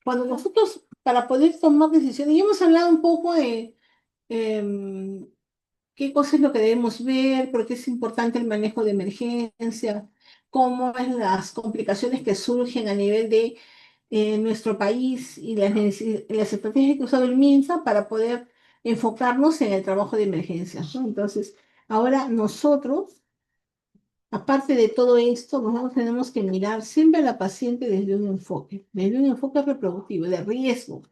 Cuando nosotros, para poder tomar decisiones, y hemos hablado un poco de em, qué cosa es lo que debemos ver, por qué es importante el manejo de emergencia, cómo es las complicaciones que surgen a nivel de nuestro país y las estrategias que ha usado el MINSA para poder enfocarnos en el trabajo de emergencia, ¿no? Entonces, ahora nosotros, aparte de todo esto, nosotros tenemos que mirar siempre a la paciente desde un enfoque reproductivo, de riesgo.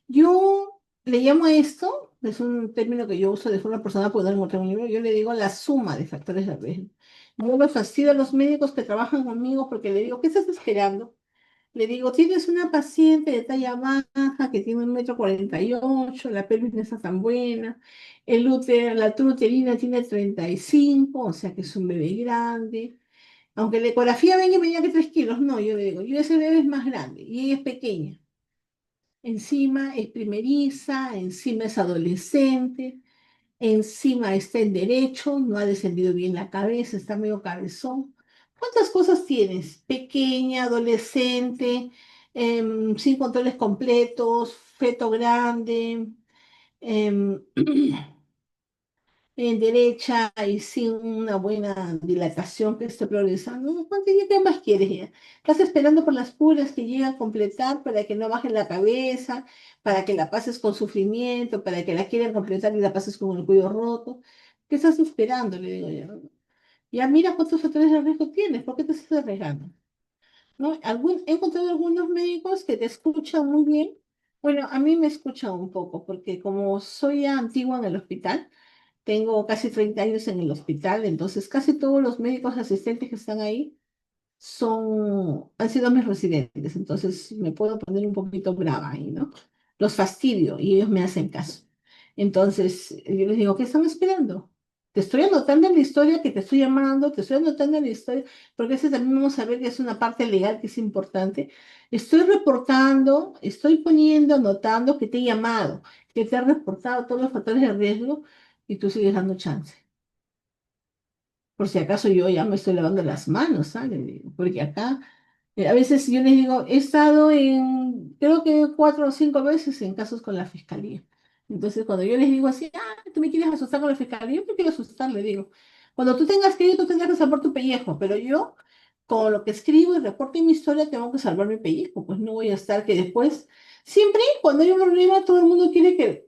Yo le llamo a esto, es un término que yo uso de forma personal, porque no lo encontré en un libro, yo le digo la suma de factores de riesgo. Yo me fastidio a los médicos que trabajan conmigo porque le digo, ¿qué estás esperando? Le digo, tienes una paciente de talla baja que tiene 1,48 m, la pelvis no está tan buena, la truterina tiene 35, o sea que es un bebé grande. Aunque la ecografía venga y me diga que 3 kilos, no, yo le digo, yo ese bebé es más grande y ella es pequeña. Encima es primeriza, encima es adolescente, encima está en derecho, no ha descendido bien la cabeza, está medio cabezón. ¿Cuántas cosas tienes? Pequeña, adolescente, sin controles completos, feto grande, em, en derecha y sin una buena dilatación que esté progresando. ¿Qué más quieres ya? Estás esperando por las puras que lleguen a completar para que no bajen la cabeza, para que la pases con sufrimiento, para que la quieran completar y la pases con el cuello roto. ¿Qué estás esperando? Le digo yo, ¿no? Ya mira cuántos factores de riesgo tienes, ¿por qué te estás arriesgando? ¿No? He encontrado algunos médicos que te escuchan muy bien. Bueno, a mí me escuchan un poco, porque como soy ya antigua en el hospital, tengo casi 30 años en el hospital, entonces casi todos los médicos asistentes que están ahí han sido mis residentes, entonces me puedo poner un poquito brava ahí, ¿no? Los fastidio y ellos me hacen caso. Entonces, yo les digo, ¿qué están esperando? Te estoy anotando en la historia que te estoy llamando, te estoy anotando en la historia, porque ese también vamos a ver que es una parte legal que es importante. Estoy reportando, estoy poniendo, anotando que te he llamado, que te he reportado todos los factores de riesgo y tú sigues dando chance. Por si acaso yo ya me estoy lavando las manos, ¿sabes? Porque acá, a veces yo les digo, he estado creo que 4 o 5 veces en casos con la fiscalía. Entonces, cuando yo les digo así, tú me quieres asustar con la fiscalía, yo me quiero asustar, le digo. Cuando tú tengas que ir, tú tendrás que salvar tu pellejo, pero yo, con lo que escribo y reporto en mi historia, tengo que salvar mi pellejo, pues no voy a estar que después, siempre cuando hay un problema, todo el mundo quiere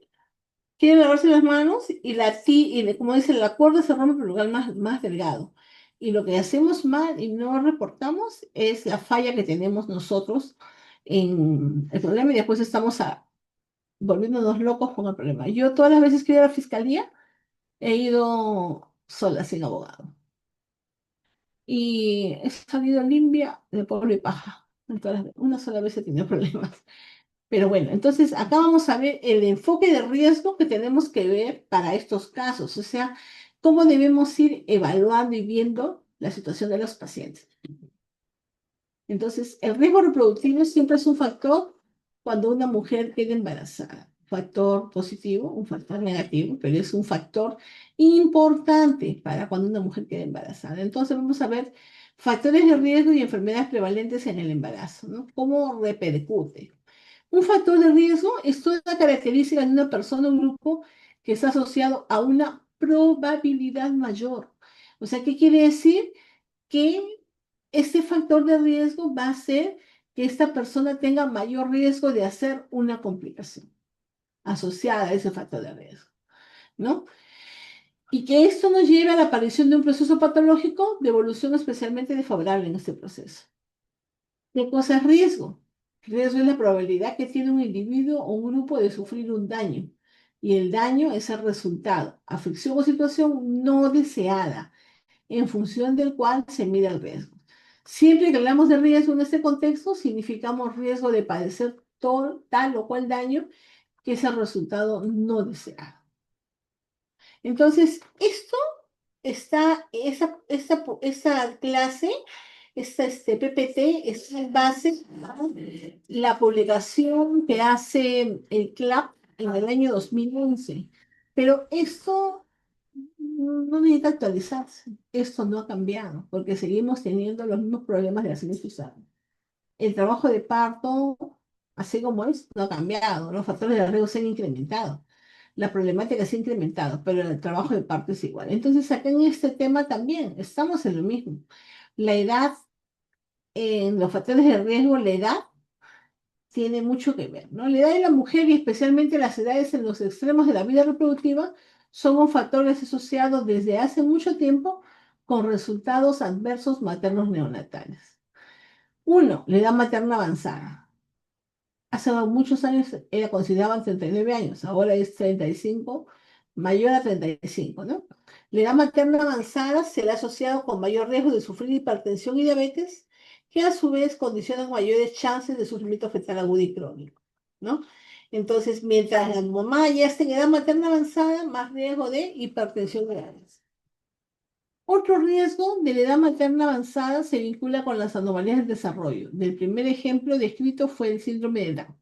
lavarse las manos y como dice, la cuerda se rompe por el lugar más delgado. Y lo que hacemos mal y no reportamos es la falla que tenemos nosotros en el problema y después estamos volviéndonos locos con el problema. Yo todas las veces que he ido a la fiscalía he ido sola, sin abogado. Y he salido limpia de polvo y paja. Una sola vez he tenido problemas. Pero bueno, entonces acá vamos a ver el enfoque de riesgo que tenemos que ver para estos casos, o sea, cómo debemos ir evaluando y viendo la situación de los pacientes. Entonces, el riesgo reproductivo siempre es un factor cuando una mujer queda embarazada. Factor positivo, un factor negativo, pero es un factor importante para cuando una mujer queda embarazada. Entonces, vamos a ver factores de riesgo y enfermedades prevalentes en el embarazo, ¿no? ¿Cómo repercute? Un factor de riesgo es toda característica de una persona o un grupo que está asociado a una probabilidad mayor. O sea, ¿qué quiere decir? Que este factor de riesgo va a hacer que esta persona tenga mayor riesgo de hacer una complicación asociada a ese factor de riesgo, ¿no? Y que esto nos lleve a la aparición de un proceso patológico de evolución especialmente desfavorable en este proceso. ¿Qué cosa es riesgo? Riesgo es la probabilidad que tiene un individuo o un grupo de sufrir un daño. Y el daño es el resultado, afección o situación no deseada, en función del cual se mide el riesgo. Siempre que hablamos de riesgo en este contexto, significamos riesgo de padecer tal o cual daño, que es el resultado no deseado. Entonces, esta clase, este PPT, es en base a la publicación que hace el CLAP en el año 2011. Pero esto no necesita actualizarse. Esto no ha cambiado, porque seguimos teniendo los mismos problemas de hace muchos años. El trabajo de parto, así como es, no ha cambiado. Los factores de riesgo se han incrementado. La problemática se ha incrementado, pero el trabajo de parto es igual. Entonces, acá en este tema también estamos en lo mismo. La edad, en los factores de riesgo, la edad tiene mucho que ver, ¿no? La edad de la mujer y especialmente las edades en los extremos de la vida reproductiva son un factor que es asociado desde hace mucho tiempo con resultados adversos maternos neonatales. Uno, la edad materna avanzada. Hace muchos años era considerada 39 años, ahora es 35, mayor a 35, ¿no? La edad materna avanzada se le ha asociado con mayor riesgo de sufrir hipertensión y diabetes, que a su vez condicionan mayores chances de sufrimiento fetal agudo y crónico, ¿no? Entonces, mientras la mamá ya está en edad materna avanzada, más riesgo de hipertensión y diabetes. Otro riesgo de la edad materna avanzada se vincula con las anomalías del desarrollo. El primer ejemplo descrito fue el síndrome de Down.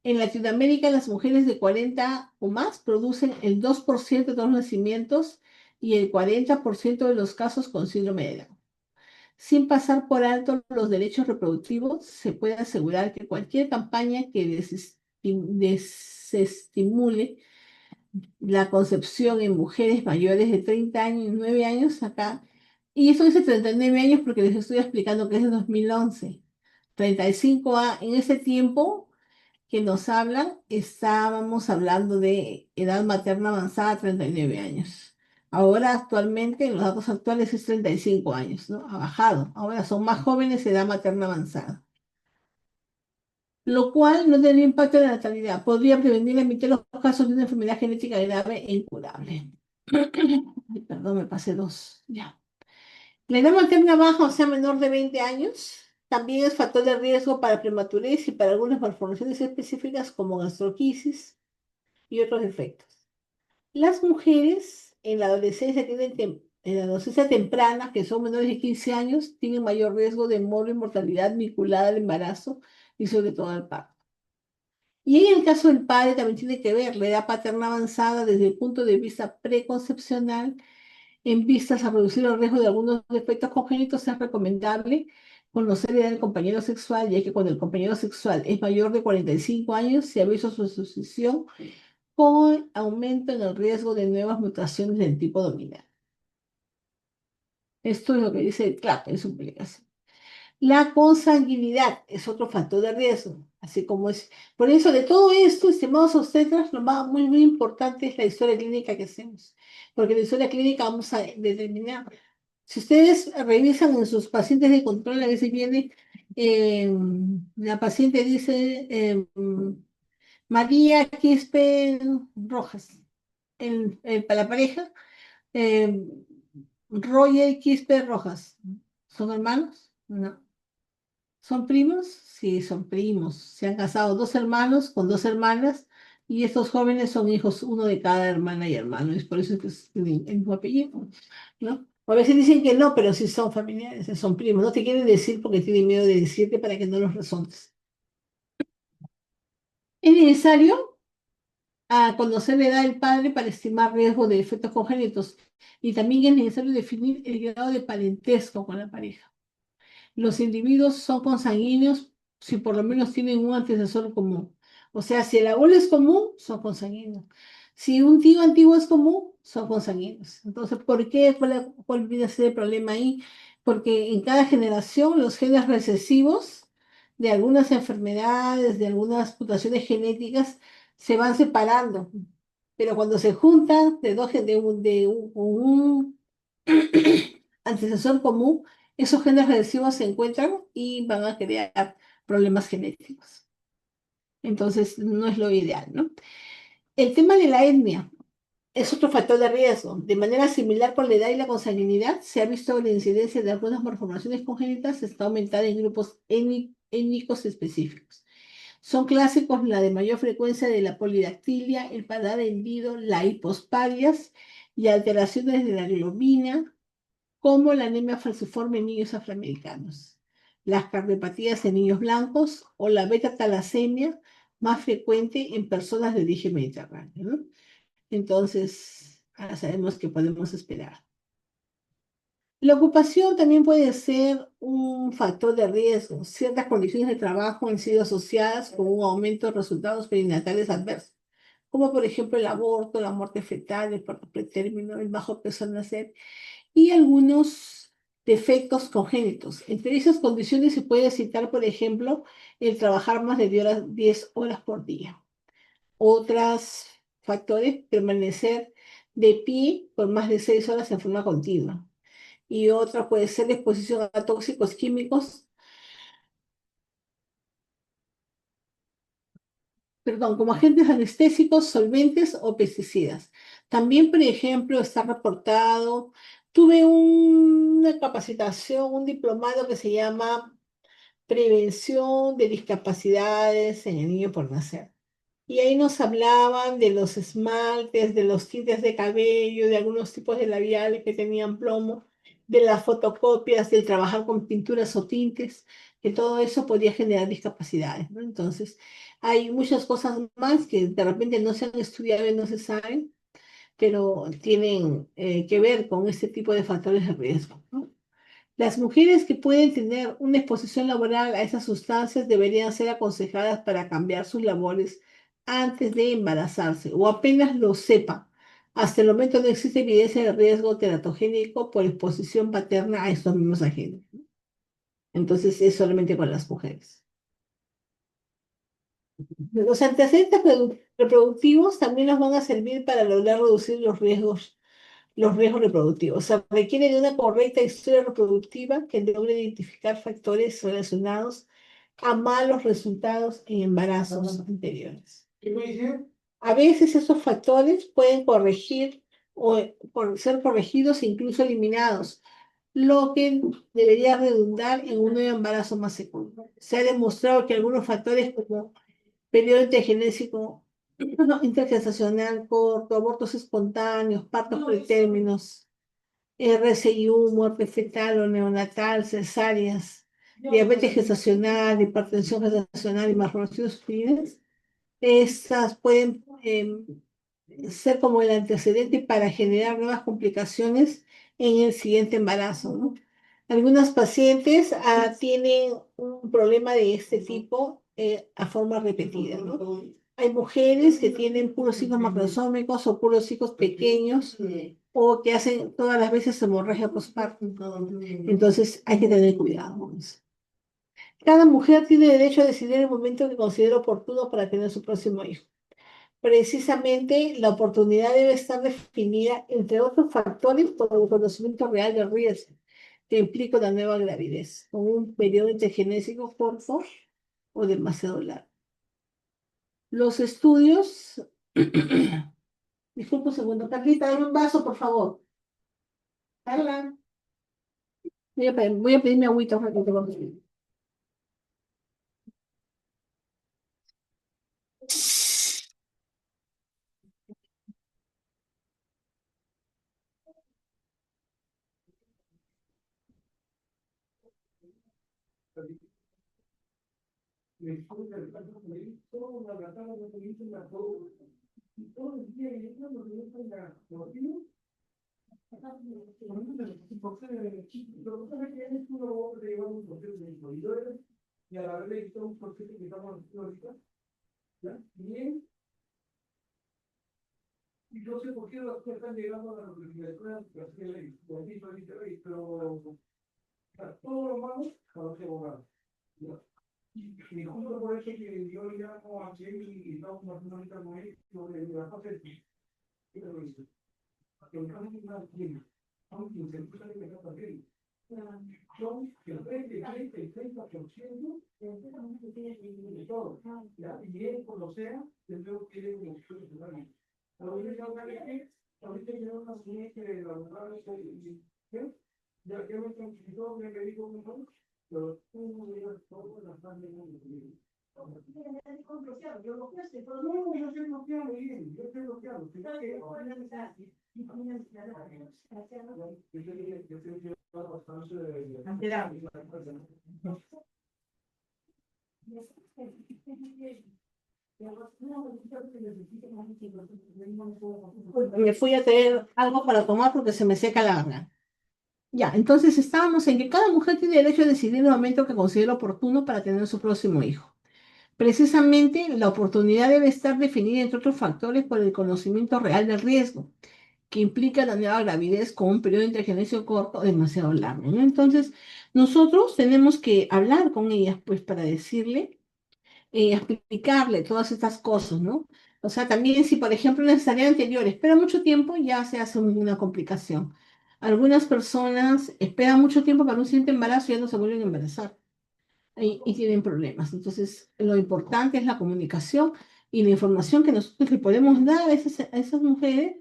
En Latinoamérica, las mujeres de 40 o más producen el 2% de los nacimientos y el 40% de los casos con síndrome de Down. Sin pasar por alto los derechos reproductivos, se puede asegurar que cualquier campaña que desestimule la concepción en mujeres mayores de 30 años y 9 años acá, y eso dice 39 años porque les estoy explicando que es de 2011, 35 en ese tiempo que nos hablan, estábamos hablando de edad materna avanzada, 39 años. Ahora actualmente, en los datos actuales es 35 años, ¿no? Ha bajado. Ahora son más jóvenes de edad materna avanzada, lo cual no tiene impacto en la natalidad. Podría prevenir la mitad de los casos de una enfermedad genética grave e incurable. Ay, perdón, me pasé dos. Ya. La edad materna baja, o sea, menor de 20 años, también es factor de riesgo para prematurez y para algunas malformaciones específicas como gastroquisis y otros defectos. Las mujeres en la adolescencia en la adolescencia temprana, que son menores de 15 años, tienen mayor riesgo de morbo y mortalidad vinculada al embarazo y sobre todo al parto. Y en el caso del padre también tiene que ver la edad paterna avanzada desde el punto de vista preconcepcional. En vistas a reducir el riesgo de algunos defectos congénitos, es recomendable conocer la edad del compañero sexual, ya que cuando el compañero sexual es mayor de 45 años, se avisa su sucesión con aumento en el riesgo de nuevas mutaciones del tipo dominante. Esto es lo que dice el CLAP en su publicación. La consanguinidad es otro factor de riesgo, así como es. Por eso, de todo esto, estimados obstetras, lo más muy, muy importante es la historia clínica que hacemos, porque en la historia clínica vamos a determinar. Si ustedes revisan en sus pacientes de control, a veces viene, la paciente dice María Quispe Rojas, para la pareja, eh, Roger Quispe Rojas. ¿Son hermanos? No. ¿Son primos? Sí, son primos. Se han casado dos hermanos con dos hermanas y estos jóvenes son hijos uno de cada hermana y hermano. Es por eso que es el mismo apellido, ¿no? A veces dicen que no, pero sí son familiares, son primos. No te quieren decir porque tienen miedo de decirte para que no los resultes. Es necesario conocer la edad del padre para estimar riesgo de efectos congénitos y también es necesario definir el grado de parentesco con la pareja. Los individuos son consanguíneos si por lo menos tienen un antecesor común. O sea, si el abuelo es común, son consanguíneos. Si un tío antiguo es común, son consanguíneos. Entonces, ¿por qué? ¿Cuál viene a ser el problema ahí? Porque en cada generación los genes recesivos de algunas enfermedades, de algunas mutaciones genéticas, se van separando. Pero cuando se juntan de dos, un antecesor común, esos genes recesivos se encuentran y van a crear problemas genéticos. Entonces, no es lo ideal, ¿no? El tema de la etnia es otro factor de riesgo. De manera similar con la edad y la consanguinidad, se ha visto la incidencia de algunas malformaciones congénitas está aumentada en grupos étnicos específicos. Son clásicos la de mayor frecuencia de la polidactilia, el paladar hendido, la hipospadias y alteraciones de la globina, como la anemia falciforme en niños afroamericanos, las cardiopatías en niños blancos o la beta-talasemia más frecuente en personas de origen mediterráneo, ¿no? Entonces, ahora sabemos qué podemos esperar. La ocupación también puede ser un factor de riesgo. Ciertas condiciones de trabajo han sido asociadas con un aumento de resultados perinatales adversos, como por ejemplo el aborto, la muerte fetal, el parto pretérmino, el bajo peso al nacer y algunos defectos congénitos. Entre esas condiciones se puede citar, por ejemplo, el trabajar más de 10 horas por día. Otros factores, permanecer de pie por más de 6 horas en forma continua. Y otra puede ser la exposición a tóxicos químicos, perdón, como agentes anestésicos, solventes o pesticidas. También, por ejemplo, está reportado, tuve una capacitación, un diplomado que se llama Prevención de Discapacidades en el Niño por Nacer. Y ahí nos hablaban de los esmaltes, de los tintes de cabello, de algunos tipos de labiales que tenían plomo, de las fotocopias, del trabajar con pinturas o tintes, que todo eso podía generar discapacidades, ¿no? Entonces, hay muchas cosas más que de repente no se han estudiado y no se saben, pero tienen que ver con este tipo de factores de riesgo, ¿no? Las mujeres que pueden tener una exposición laboral a esas sustancias deberían ser aconsejadas para cambiar sus labores antes de embarazarse o apenas lo sepan. Hasta el momento no existe evidencia de riesgo teratogénico por exposición paterna a estos mismos agentes. Entonces es solamente con las mujeres. Los antecedentes reproductivos también nos van a servir para lograr reducir los riesgos los riesgos reproductivos. Se requiere de una correcta historia reproductiva que logre identificar factores relacionados a malos resultados en embarazos anteriores. ¿Qué me dice? A veces esos factores pueden corregir o por ser corregidos e incluso eliminados, lo que debería redundar en un nuevo embarazo más seguro. Se ha demostrado que algunos factores como periodo intergenésico, intergestacional corto, abortos espontáneos, partos pretérminos, RCIU, muerte fetal o neonatal, cesáreas, diabetes gestacional, hipertensión gestacional y malformaciones uterinas, estas pueden ser como el antecedente para generar nuevas complicaciones en el siguiente embarazo, ¿no? Algunas pacientes tienen un problema de este tipo a forma repetida, ¿no? Hay mujeres que tienen puros hijos macrosómicos o puros hijos pequeños o que hacen todas las veces hemorragia postparto. Entonces hay que tener cuidado con eso. Cada mujer tiene derecho a decidir el momento que considere oportuno para tener su próximo hijo. Precisamente la oportunidad debe estar definida, entre otros factores, por el conocimiento real del riesgo que implica una nueva gravidez, con un periodo intergenésico corto o demasiado largo. Los estudios, disculpa un segundo, Carlita, dame un vaso, por favor. Carla, voy a pedir mi agüita un ratito. Y a la vez le hizo un proceso que estamos haciendo ahorita, ¿ya? Bien, y no sé por qué las cosas están llegando a la universidad, pero todo lo malo, a los abogados. ¿Ya? Y justo por eso que yo llamo a Jamie y estamos haciendo ahorita con él sobre la fase de que no es una tienda, aunque se puso de que también. Son el 20, 30 y 30% de todo. ¿Ya? Y él, por lo sea, tendremos que ir en el estudio de la ahorita ya una señal que la verdad es ya que me tranquilizó, me dijo mejor, pero tú no me digas todo la sangre no me digas. Yo lo que sé, pero no, yo sé bloqueado bien, yo sé bloqueado. Yo creo que bastante me fui a traer algo para tomar porque se me seca la garganta. Ya, entonces estábamos en que cada mujer tiene derecho a decidir el momento que considere oportuno para tener su próximo hijo. Precisamente la oportunidad debe estar definida, entre otros factores, por el conocimiento real del riesgo que implica la nueva gravidez con un periodo de intergenesia corto o demasiado largo, ¿no? Entonces, nosotros tenemos que hablar con ellas, pues, para decirle, explicarle todas estas cosas, ¿no? O sea, también si, por ejemplo, una cesárea anterior espera mucho tiempo, ya se hace una complicación. Algunas personas esperan mucho tiempo para un siguiente embarazo y ya no se vuelven a embarazar y tienen problemas. Entonces, lo importante es la comunicación y la información que nosotros le podemos dar a esas mujeres.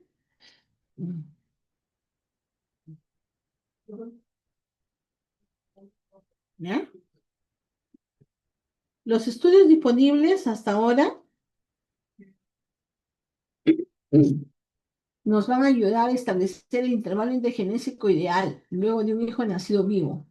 ¿Ya? Los estudios disponibles hasta ahora nos van a ayudar a establecer el intervalo intergenésico ideal luego de un hijo nacido vivo.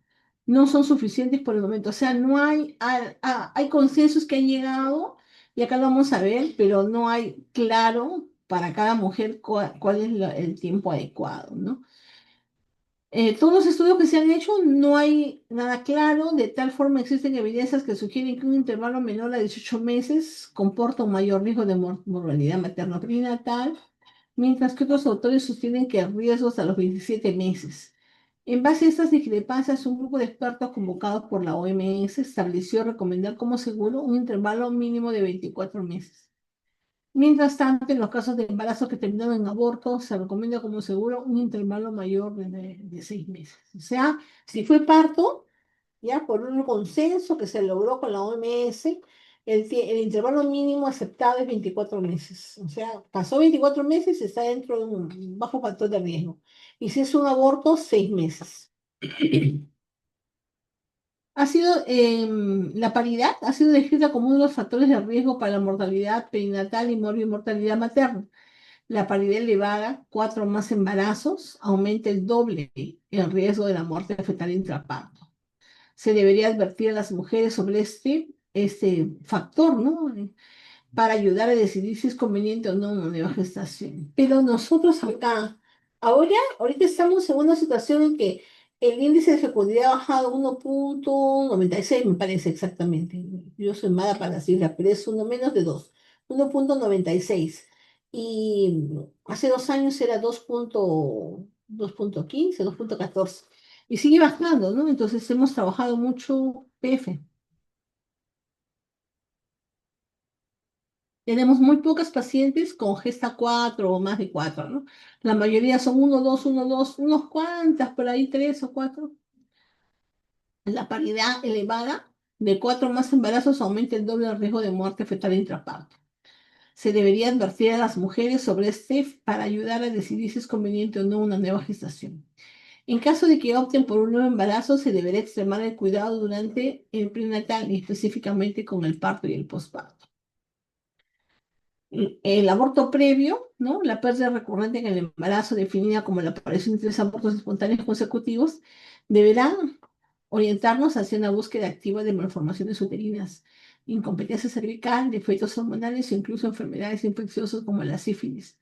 No son suficientes por el momento, o sea, no hay, hay consensos que han llegado y acá lo vamos a ver, pero no hay claro para cada mujer cuál es el tiempo adecuado, ¿no? Todos los estudios que se han hecho no hay nada claro, de tal forma existen evidencias que sugieren que un intervalo menor a 18 meses comporta un mayor riesgo de mortalidad materno-perinatal, mientras que otros autores sostienen que el riesgo hasta los 27 meses. En base a estas discrepancias, un grupo de expertos convocados por la OMS estableció recomendar como seguro un intervalo mínimo de 24 meses. Mientras tanto, en los casos de embarazo que terminan en aborto, se recomienda como seguro un intervalo mayor de 6 meses. O sea, si fue parto, ya por un consenso que se logró con la OMS, el intervalo mínimo aceptado es 24 meses. O sea, pasó 24 meses, está dentro de un bajo factor de riesgo. Y si es un aborto, 6 meses. La paridad ha sido descrita como uno de los factores de riesgo para la mortalidad perinatal y mortalidad materna. La paridad elevada, 4 más embarazos, aumenta el doble el riesgo de la muerte fetal intraparto. Se debería advertir a las mujeres sobre este factor, ¿no? Para ayudar a decidir si es conveniente o no una nueva gestación. Pero nosotros acá, ahorita estamos en una situación en que el índice de fecundidad ha bajado 1,96, me parece exactamente. Yo soy mala para la cifra, pero es uno menos de 2, 1,96. Y hace 2 años era 2,15, 2,14. Y sigue bajando, ¿no? Entonces hemos trabajado mucho PF. Tenemos muy pocas pacientes con gesta 4 o más de 4, ¿no? La mayoría son uno, dos, unos cuantas, por ahí 3 o 4. La paridad elevada de 4 más embarazos aumenta el doble riesgo de muerte fetal intraparto. Se debería advertir a las mujeres sobre para ayudar a decidir si es conveniente o no una nueva gestación. En caso de que opten por un nuevo embarazo, se deberá extremar el cuidado durante el prenatal y específicamente con el parto y el posparto. El aborto previo, ¿no? La pérdida recurrente en el embarazo, definida como la aparición de 3 abortos espontáneos consecutivos, deberá orientarnos hacia una búsqueda activa de malformaciones uterinas, incompetencia cervical, defectos hormonales e incluso enfermedades infecciosas como la sífilis,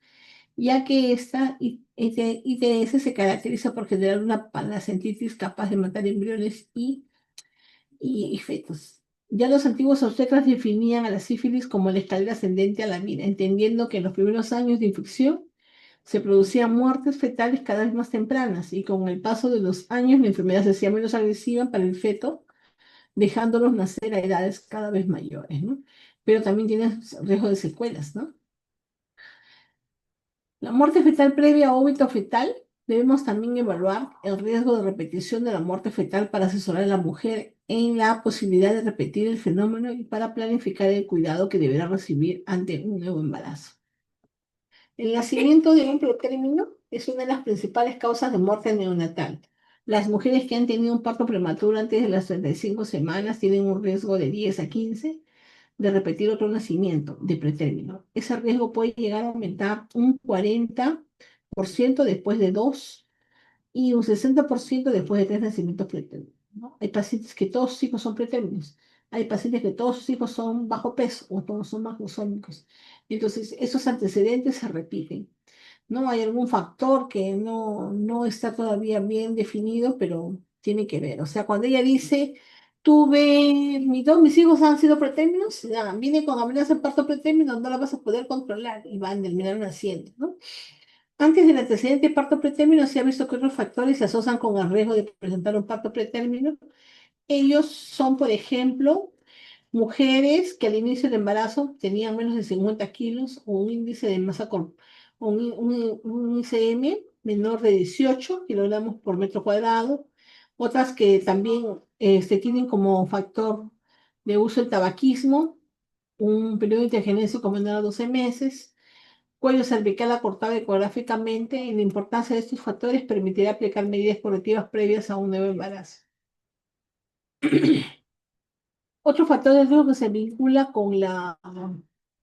ya que esta ITS se caracteriza por generar una placentitis capaz de matar embriones y fetos. Ya los antiguos obstetras definían a la sífilis como la escalera ascendente a la vida, entendiendo que en los primeros años de infección se producían muertes fetales cada vez más tempranas y con el paso de los años la enfermedad se hacía menos agresiva para el feto, dejándolos nacer a edades cada vez mayores, ¿no? Pero también tiene riesgo de secuelas, ¿no? La muerte fetal previa o óbito fetal, debemos también evaluar el riesgo de repetición de la muerte fetal para asesorar a la mujer en la posibilidad de repetir el fenómeno y para planificar el cuidado que deberá recibir ante un nuevo embarazo. El nacimiento de un pretérmino es una de las principales causas de muerte neonatal. Las mujeres que han tenido un parto prematuro antes de las 35 semanas tienen un riesgo de 10 a 15 de repetir otro nacimiento de pretérmino. Ese riesgo puede llegar a aumentar un 40% después de 2 y un 60% después de 3 nacimientos pretérminos, ¿no? Hay pacientes que todos sus hijos son pretérminos. Hay pacientes que todos sus hijos son bajo peso o todos son macrosómicos. Entonces, esos antecedentes se repiten. ¿No? Hay algún factor que no está todavía bien definido, pero tiene que ver. O sea, cuando ella dice, todos mis hijos han sido pretérminos, ya, viene con amenaza de parto pretérmino, no la vas a poder controlar y van a terminar naciendo, ¿no? Antes del antecedente de parto pretérmino, se ha visto que otros factores se asocian con el riesgo de presentar un parto pretérmino. Ellos son, por ejemplo, mujeres que al inicio del embarazo tenían menos de 50 kilos o un índice de masa corporal, un ICM menor de 18 kilogramos por metro cuadrado. Otras que también tienen como factor de uso el tabaquismo, un periodo intergenésico menor a 12 meses, cuello cervical acortado ecográficamente, y la importancia de estos factores permitirá aplicar medidas correctivas previas a un nuevo embarazo. Otro factor de riesgo que se vincula con la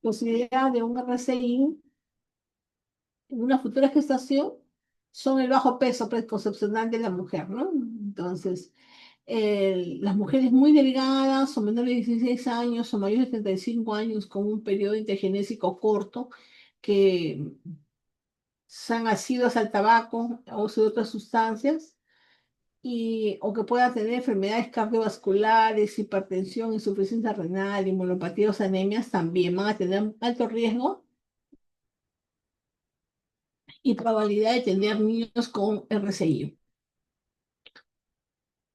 posibilidad de un RCI en una futura gestación son el bajo peso preconcepcional de la mujer, ¿no? Entonces, las mujeres muy delgadas o menores de 16 años o mayores de 35 años con un periodo intergenésico corto que sean asiduas al tabaco o uso de otras sustancias o que pueda tener enfermedades cardiovasculares, hipertensión, insuficiencia renal, inmunopatías, anemias, también van a tener alto riesgo y probabilidad de tener niños con RCI.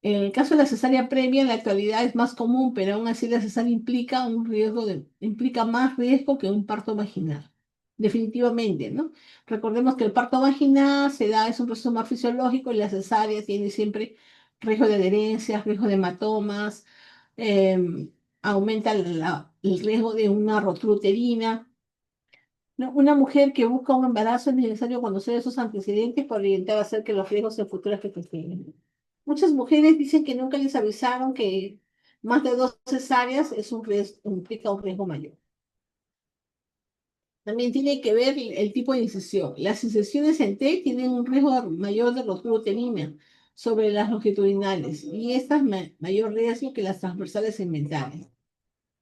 En el caso de la cesárea previa, en la actualidad es más común, pero aún así la cesárea implica más riesgo que un parto vaginal. Definitivamente, ¿no? Recordemos que el parto vaginal es un proceso más fisiológico y la cesárea tiene siempre riesgo de adherencias, riesgo de hematomas, eh, aumenta el riesgo de una rotura uterina. ¿No? Una mujer que busca un embarazo es necesario conocer esos antecedentes para orientar a hacer que los riesgos en futuras que tienen. Muchas mujeres dicen que nunca les avisaron que más de 2 cesáreas implica un riesgo mayor. También tiene que ver el tipo de incisión. Las incisiones en T tienen un riesgo mayor de rotura uterina sobre las longitudinales y estas mayor riesgo que las transversales segmentales.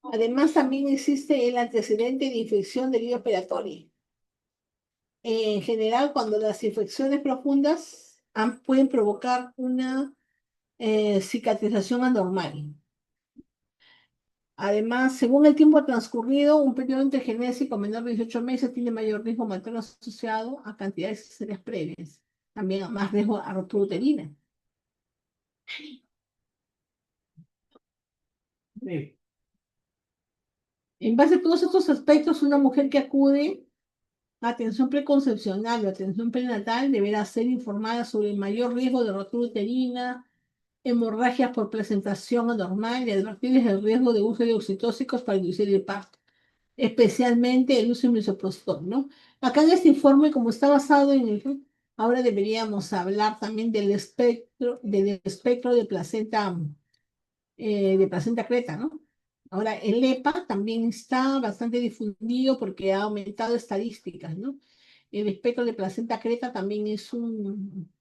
Además, también existe el antecedente de infección del hilo operatorio. En general, cuando las infecciones profundas pueden provocar una cicatrización anormal. Además, según el tiempo transcurrido, un periodo intergenésico menor de 18 meses tiene mayor riesgo materno asociado a cantidades de cesáreas previas. También a más riesgo a rotura uterina. Sí. En base a todos estos aspectos, una mujer que acude a atención preconcepcional o atención prenatal deberá ser informada sobre el mayor riesgo de rotura uterina, hemorragias por presentación anormal y advertirles el riesgo de uso de oxitóxicos para inducir el parto, especialmente el uso de misoprostol, ¿no? Acá en este informe, como está basado en el, ahora deberíamos hablar también del espectro de placenta creta, ¿no? Ahora, el EPA también está bastante difundido porque ha aumentado estadísticas, ¿no? El espectro de placenta creta también es un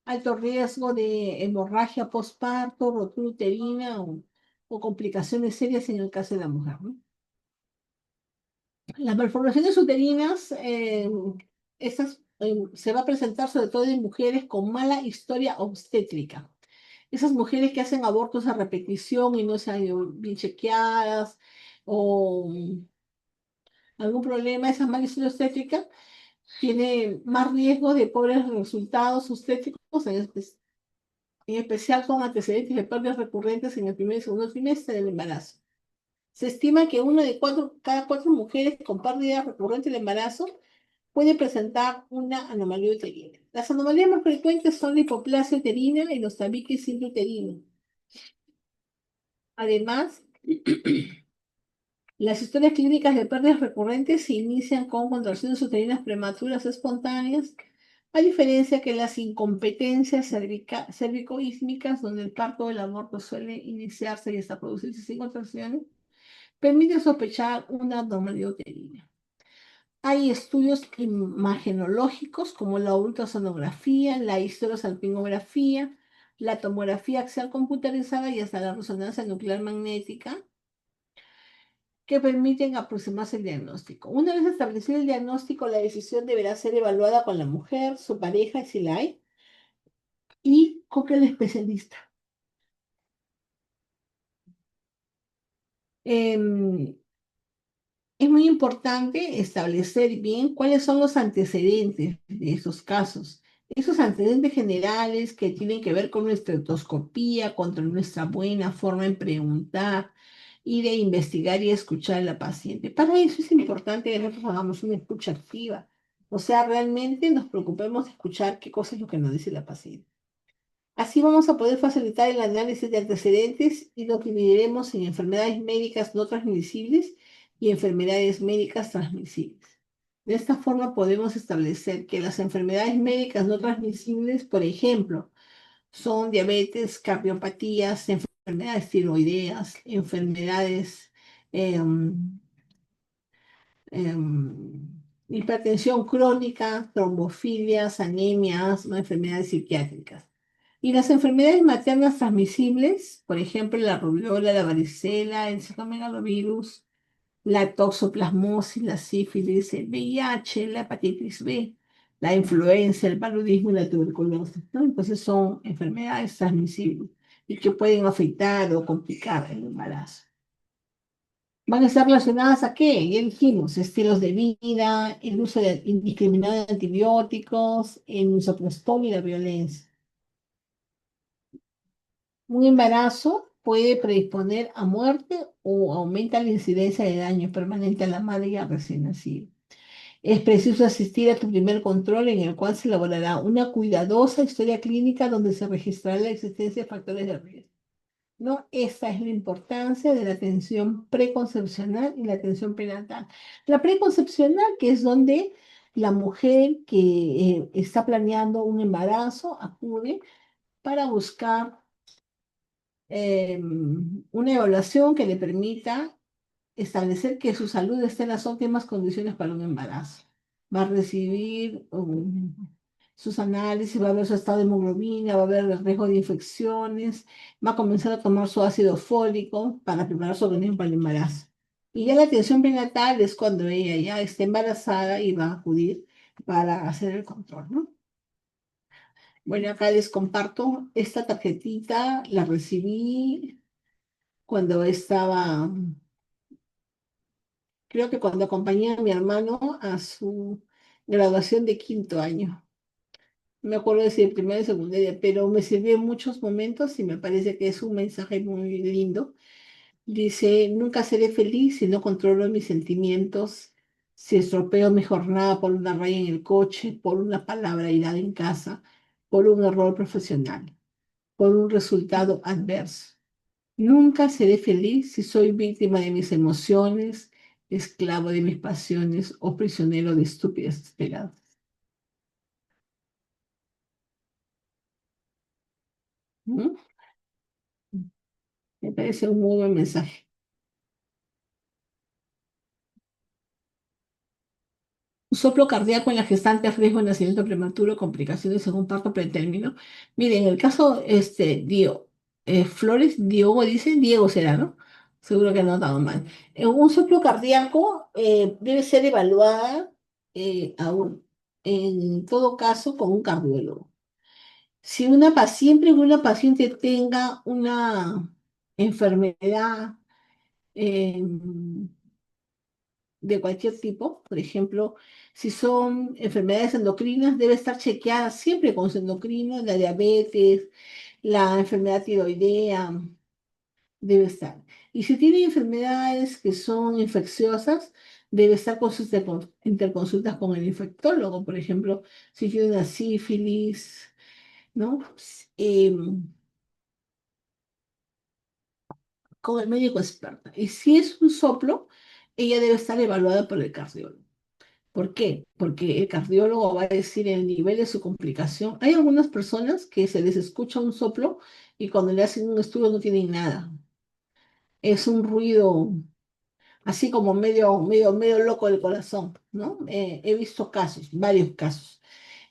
alto riesgo de hemorragia postparto, rotura uterina o complicaciones serias en el caso de la mujer, ¿no? Las malformaciones uterinas, se va a presentar sobre todo en mujeres con mala historia obstétrica. Esas mujeres que hacen abortos a repetición y no se han ido bien chequeadas o algún problema, esa mala historia obstétrica tiene más riesgo de pobres resultados obstétricos, en especial con antecedentes de pérdidas recurrentes en el primer y segundo trimestre del embarazo. Se estima que cada 4 mujeres con pérdida recurrente del embarazo puede presentar una anomalía uterina. Las anomalías más frecuentes son la hipoplasia uterina y los tabiques intrauterinos. Además, las historias clínicas de pérdidas recurrentes se inician con contracciones uterinas prematuras espontáneas, a diferencia que las incompetencias cervicoísmicas, donde el parto o el aborto suele iniciarse y hasta producirse sin contracciones, permite sospechar una anormalidad uterina. Hay estudios imagenológicos como la ultrasonografía, la histerosalpingografía, la tomografía axial computarizada y hasta la resonancia nuclear magnética que permiten aproximarse al diagnóstico. Una vez establecido el diagnóstico, la decisión deberá ser evaluada con la mujer, su pareja, si la hay, y con el especialista. Em, Es muy importante establecer bien cuáles son los antecedentes de esos casos. Esos antecedentes generales que tienen que ver con nuestra otoscopía, contra nuestra buena forma en preguntar y de investigar y escuchar a la paciente. Para eso es importante que nosotros hagamos una escucha activa. O sea, realmente nos preocupemos de escuchar qué cosa es lo que nos dice la paciente. Así vamos a poder facilitar el análisis de antecedentes y lo dividiremos en enfermedades médicas no transmisibles y enfermedades médicas transmisibles. De esta forma podemos establecer que las enfermedades médicas no transmisibles, por ejemplo, son diabetes, cardiopatías, enfermedades tiroideas, enfermedades em, hipertensión crónica, trombofilias, anemias, ¿no? Enfermedades psiquiátricas. Y las enfermedades maternas transmisibles, por ejemplo, la rubiola, la varicela, el citomegalovirus, la toxoplasmosis, la sífilis, el VIH, la hepatitis B, la influenza, el paludismo y la tuberculosis, ¿no? Entonces son enfermedades transmisibles y que pueden afectar o complicar el embarazo. Van a estar relacionadas a qué, ya dijimos, estilos de vida, el uso indiscriminado de antibióticos, el misoprostol y la violencia. Un embarazo puede predisponer a muerte o aumenta la incidencia de daño permanente a la madre y al recién nacido. Es preciso asistir a tu primer control en el cual se elaborará una cuidadosa historia clínica donde se registrará la existencia de factores de riesgo. ¿No? Esa es la importancia de la atención preconcepcional y la atención prenatal. La preconcepcional, que es donde la mujer que está planeando un embarazo acude para buscar una evaluación que le permita establecer que su salud esté en las óptimas condiciones para un embarazo. Va a recibir sus análisis, va a ver su estado de hemoglobina, va a ver el riesgo de infecciones, va a comenzar a tomar su ácido fólico para preparar su organismo para el embarazo. Y ya la atención prenatal es cuando ella ya está embarazada y va a acudir para hacer el control, ¿no? Bueno, acá les comparto esta tarjetita, la recibí cuando estaba, creo que cuando acompañé a mi hermano a su graduación de quinto año. No me acuerdo de si de primaria o secundaria, pero me sirvió en muchos momentos y me parece que es un mensaje muy lindo. Dice, nunca seré feliz si no controlo mis sentimientos, si estropeo mi jornada por una raya en el coche, por una palabra airada en casa, por un error profesional, por un resultado adverso. Nunca seré feliz si soy víctima de mis emociones, esclavo de mis pasiones o prisionero de estúpidas esperanzas. ¿Mm? Me parece un muy buen mensaje. Un soplo cardíaco en la gestante, riesgo de nacimiento prematuro, complicaciones en un parto pretérmino. Miren, en el caso, Flores, Diogo, dice, Diego será, ¿no? Seguro que no ha notado mal. Un soplo cardíaco debe ser evaluada aún, en todo caso, con un cardiólogo. Si siempre que una paciente tenga una enfermedad eh, de cualquier tipo, por ejemplo, si son enfermedades endocrinas, debe estar chequeada siempre con su endocrino, la diabetes, la enfermedad tiroidea, debe estar. Y si tiene enfermedades que son infecciosas, debe estar con sus interconsultas con el infectólogo, por ejemplo, si tiene una sífilis, ¿no? Con el médico experto. Y si es un soplo, ella debe estar evaluada por el cardiólogo. ¿Por qué? Porque el cardiólogo va a decir el nivel de su complicación. Hay algunas personas que se les escucha un soplo y cuando le hacen un estudio no tienen nada. Es un ruido así como medio loco del corazón, ¿no? He visto casos, varios casos.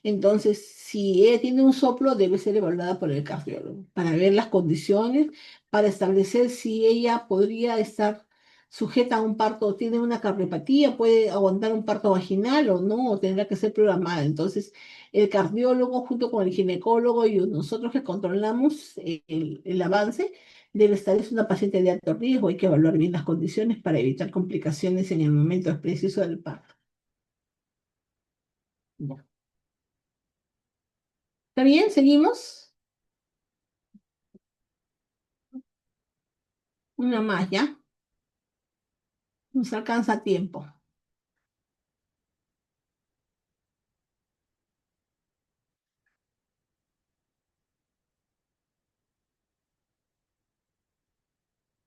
Entonces, si ella tiene un soplo, debe ser evaluada por el cardiólogo para ver las condiciones, para establecer si ella podría estar sujeta a un parto, tiene una cardiopatía, puede aguantar un parto vaginal o no, o tendrá que ser programada. Entonces, el cardiólogo junto con el ginecólogo y nosotros que controlamos el avance, debe estar, es una paciente de alto riesgo, hay que evaluar bien las condiciones para evitar complicaciones en el momento preciso del parto. Ya. ¿Está bien? ¿Seguimos? Una más, ¿ya? Nos alcanza tiempo.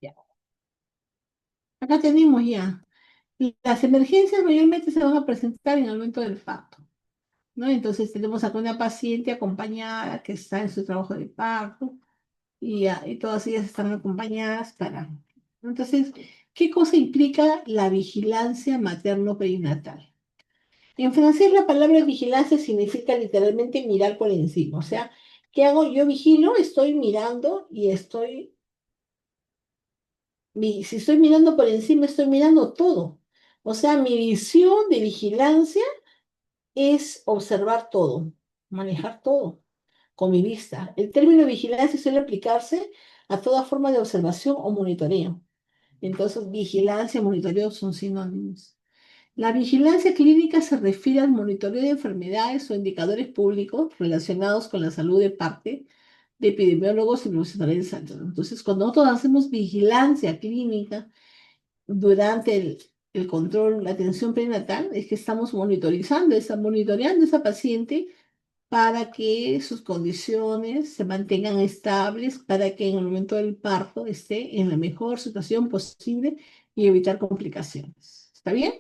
Ya. Acá tenemos ya. Las emergencias mayormente se van a presentar en el momento del parto, ¿no? Entonces tenemos acá una paciente acompañada que está en su trabajo de parto y todas ellas están acompañadas para... Entonces, ¿qué cosa implica la vigilancia materno-perinatal? En francés la palabra vigilancia significa literalmente mirar por encima. O sea, ¿qué hago? Yo vigilo, estoy mirando y si estoy mirando por encima, estoy mirando todo. O sea, mi visión de vigilancia es observar todo, manejar todo con mi vista. El término vigilancia suele aplicarse a toda forma de observación o monitoreo. Entonces, vigilancia y monitoreo son sinónimos. La vigilancia clínica se refiere al monitoreo de enfermedades o indicadores públicos relacionados con la salud de parte de epidemiólogos y profesionales de salud. Entonces, cuando nosotros hacemos vigilancia clínica durante el control, la atención prenatal, es que estamos monitoreando a esa paciente para que sus condiciones se mantengan estables, para que en el momento del parto esté en la mejor situación posible y evitar complicaciones. ¿Está bien?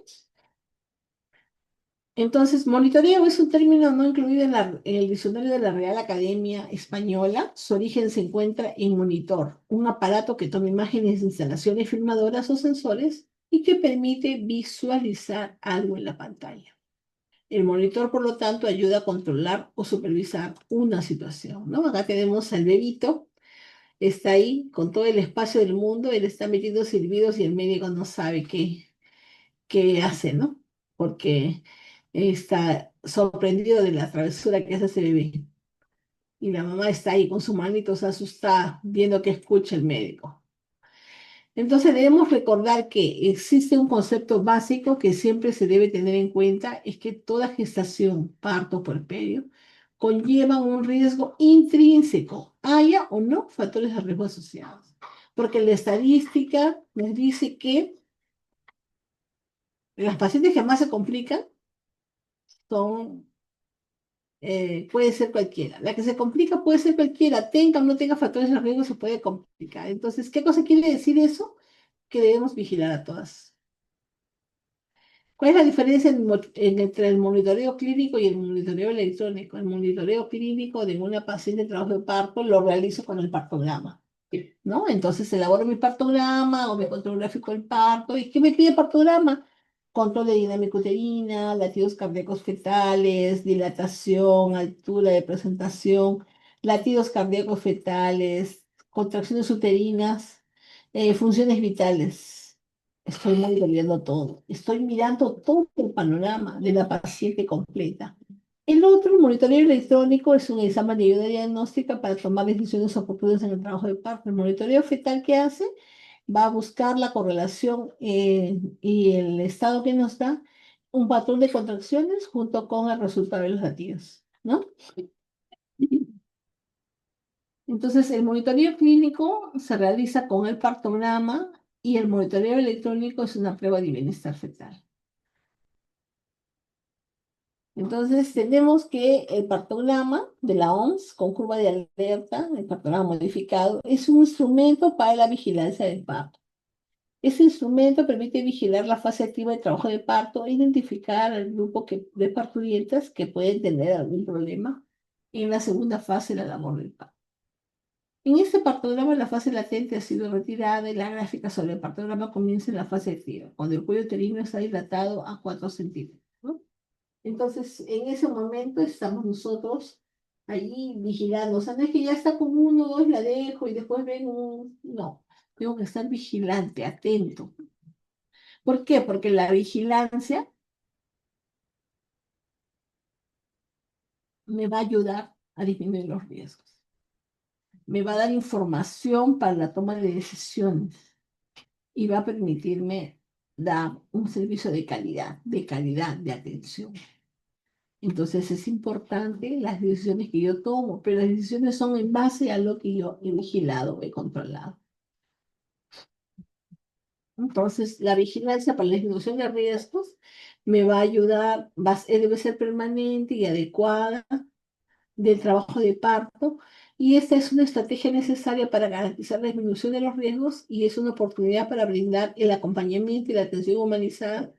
Entonces, monitoreo es un término no incluido en el diccionario de la Real Academia Española. Su origen se encuentra en monitor, un aparato que toma imágenes de instalaciones filmadoras o sensores y que permite visualizar algo en la pantalla. El monitor, por lo tanto, ayuda a controlar o supervisar una situación, ¿no? Acá tenemos al bebito, está ahí con todo el espacio del mundo, él está metiendo silbidos y el médico no sabe qué hace, ¿no? Porque está sorprendido de la travesura que hace ese bebé. Y la mamá está ahí con sus manitos asustada, viendo que escucha el médico. Entonces debemos recordar que existe un concepto básico que siempre se debe tener en cuenta, es que toda gestación, parto, puerperio, conlleva un riesgo intrínseco, haya o no factores de riesgo asociados. Porque la estadística nos dice que las pacientes que más se complican son, puede ser cualquiera. La que se complica puede ser cualquiera, tenga o no tenga factores de riesgo, se puede complicar. Entonces, ¿qué cosa quiere decir eso? Que debemos vigilar a todas. ¿Cuál es la diferencia entre el monitoreo clínico y el monitoreo electrónico? El monitoreo clínico de una paciente en trabajo de parto lo realizo con el partograma, ¿no? Entonces elaboro mi partograma o mi control gráfico del parto. ¿Y qué me pide el partograma? Control de dinámica uterina, latidos cardíacos fetales, dilatación, altura de presentación, latidos cardíacos fetales, contracciones uterinas, funciones vitales. Estoy monitoreando todo. Estoy mirando todo el panorama de la paciente completa. El otro, monitoreo electrónico, es un examen de ayuda diagnóstica para tomar decisiones oportunas en el trabajo de parto. El monitoreo fetal que hace va a buscar la correlación y el estado que nos da un patrón de contracciones junto con el resultado de los latidos, ¿no? Entonces, el monitoreo clínico se realiza con el partograma y el monitoreo electrónico es una prueba de bienestar fetal. Entonces, tenemos que el partograma de la OMS con curva de alerta, el partograma modificado, es un instrumento para la vigilancia del parto. Ese instrumento permite vigilar la fase activa de trabajo de parto e identificar al grupo de parturientas que pueden tener algún problema en la segunda fase de la labor del parto. En este partograma la fase latente ha sido retirada y la gráfica sobre el partograma comienza en la fase activa, cuando el cuello uterino está dilatado a 4 centímetros, ¿no? Entonces, en ese momento estamos nosotros allí vigilando. O sea, no es que ya está con uno, dos, la dejo y después ven un... No, tengo que estar vigilante, atento. ¿Por qué? Porque la vigilancia me va a ayudar a disminuir los riesgos. Me va a dar información para la toma de decisiones y va a permitirme dar un servicio de atención. Entonces es importante las decisiones que yo tomo, pero las decisiones son en base a lo que yo he vigilado, he controlado. Entonces, la vigilancia para la disminución de riesgos me va a ayudar, debe ser permanente y adecuada del trabajo de parto, y esta es una estrategia necesaria para garantizar la disminución de los riesgos y es una oportunidad para brindar el acompañamiento y la atención humanizada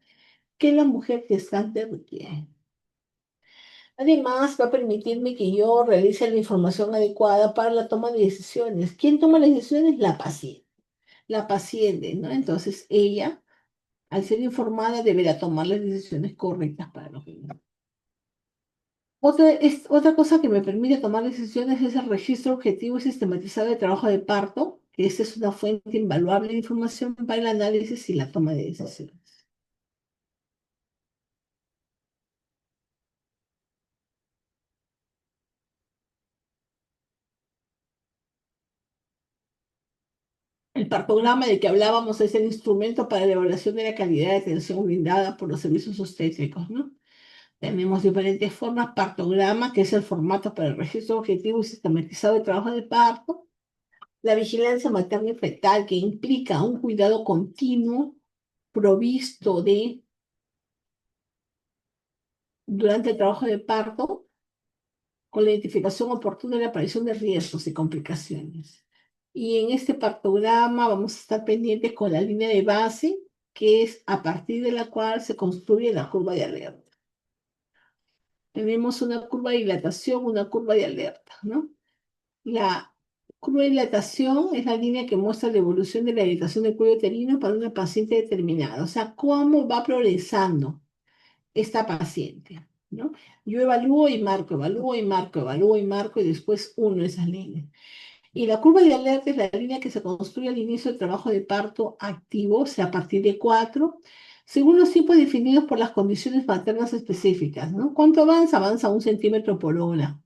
que la mujer gestante requiere. Además, va a permitirme que yo realice la información adecuada para la toma de decisiones. ¿Quién toma las decisiones? La paciente. La paciente, ¿no? Entonces, ella, al ser informada, deberá tomar las decisiones correctas para los niños. Otra cosa que me permite tomar decisiones es el registro objetivo y sistematizado de trabajo de parto, que esta es una fuente invaluable de información para el análisis y la toma de decisiones. El partograma del que hablábamos es el instrumento para la evaluación de la calidad de atención brindada por los servicios obstétricos, ¿no? Tenemos diferentes formas, partograma, que es el formato para el registro objetivo y sistematizado de trabajo de parto, la vigilancia materna y fetal, que implica un cuidado continuo provisto de durante el trabajo de parto, con la identificación oportuna y la aparición de riesgos y complicaciones. Y en este partograma vamos a estar pendientes con la línea de base, que es a partir de la cual se construye la curva de alerta. Tenemos una curva de dilatación, una curva de alerta, ¿no? La curva de dilatación es la línea que muestra la evolución de la dilatación del cuello uterino para una paciente determinada, o sea, cómo va progresando esta paciente, ¿no? Yo evalúo y marco, evalúo y marco, evalúo y marco y después uno esas líneas. Y la curva de alerta es la línea que se construye al inicio del trabajo de parto activo, o sea, a partir de 4, según los tiempos definidos por las condiciones maternas específicas, ¿no? ¿Cuánto avanza? Avanza 1 centímetro por hora.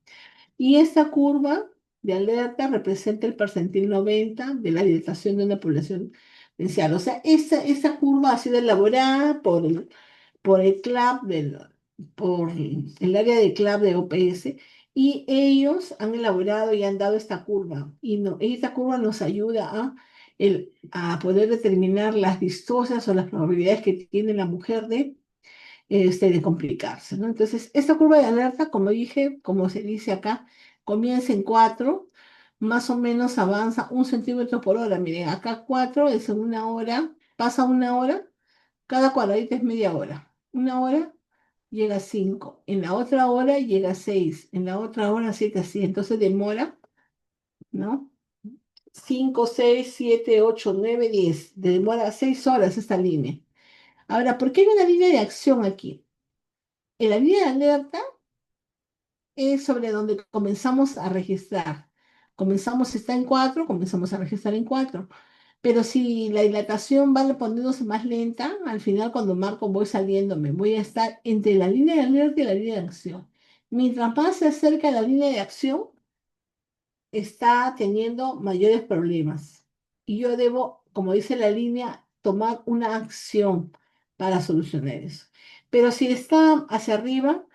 Y esta curva de alerta representa el percentil 90 de la dilatación de una población potencial. O sea, esta curva ha sido elaborada por el CLAP, por el área de CLAP de OPS, y ellos han elaborado y han dado esta curva. Y esta curva nos ayuda a poder determinar las distocias o las probabilidades que tiene la mujer de complicarse, ¿no? Entonces, esta curva de alerta, como dije, como se dice acá, comienza en 4, más o menos avanza 1 centímetro por hora. Miren, acá 4 es en una hora, pasa una hora, cada cuadradito es media hora. Una hora llega a 5, en la otra hora llega a 6, en la otra hora 7, así. Entonces demora, ¿no? 5, 6, 7, 8, 9, 10. Demora 6 horas esta línea. Ahora, ¿por qué hay una línea de acción aquí? En la línea de alerta es sobre donde comenzamos a registrar. Comenzamos, está en 4, comenzamos a registrar en 4. Pero si la dilatación va poniéndose más lenta, al final cuando marco voy saliéndome, voy a estar entre la línea de alerta y la línea de acción. Mientras más se acerca a la línea de acción, está teniendo mayores problemas. Y yo debo, como dice la línea, tomar una acción para solucionar eso. Pero si está hacia arriba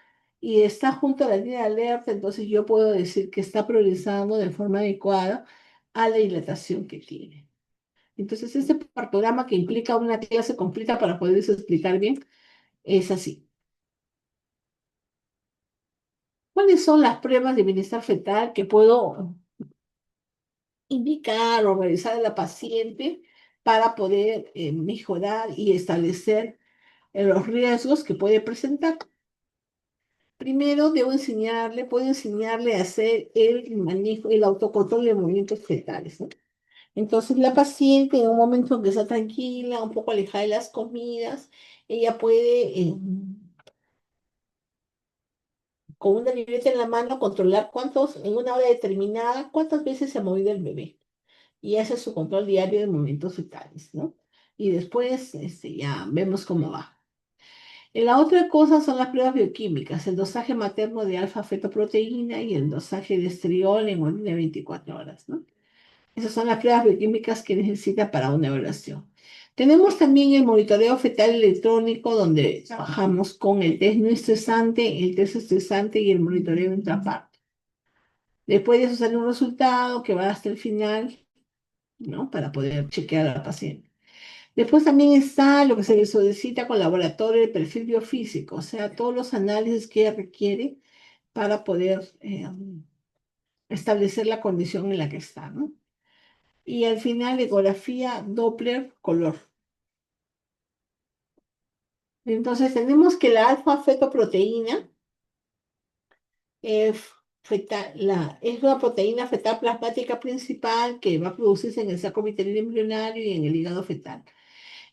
y está junto a la línea de alerta, entonces yo puedo decir que está progresando de forma adecuada a la dilatación que tiene. Entonces, este programa que implica una clase completa para poderles explicar bien, es así. ¿Cuáles son las pruebas de bienestar fetal que puedo indicar o realizar a la paciente para poder mejorar y establecer los riesgos que puede presentar? Primero, puedo enseñarle a hacer el manejo, el autocontrol de movimientos fetales, ¿no? Entonces, la paciente en un momento en que está tranquila, un poco alejada de las comidas, ella puede, con una libreta en la mano, controlar en una hora determinada, cuántas veces se ha movido el bebé. Y hace su control diario de movimientos fetales, ¿no? Y después ya vemos cómo va. La otra cosa son las pruebas bioquímicas, el dosaje materno de alfa-fetoproteína y el dosaje de estriol en orden de 24 horas, ¿no? Esas son las pruebas bioquímicas que necesita para una evaluación. Tenemos también el monitoreo fetal electrónico, donde trabajamos con el test no estresante, el test estresante y el monitoreo intraparto. Después de eso sale un resultado que va hasta el final, ¿no? Para poder chequear a la paciente. Después también está lo que se le solicita con laboratorio de perfil biofísico, o sea, todos los análisis que ella requiere para poder establecer la condición en la que está, ¿no? Y al final, ecografía Doppler color. Entonces, tenemos que la alfa-fetoproteína eh, es una proteína fetal plasmática principal que va a producirse en el saco vitelino embrionario y en el hígado fetal.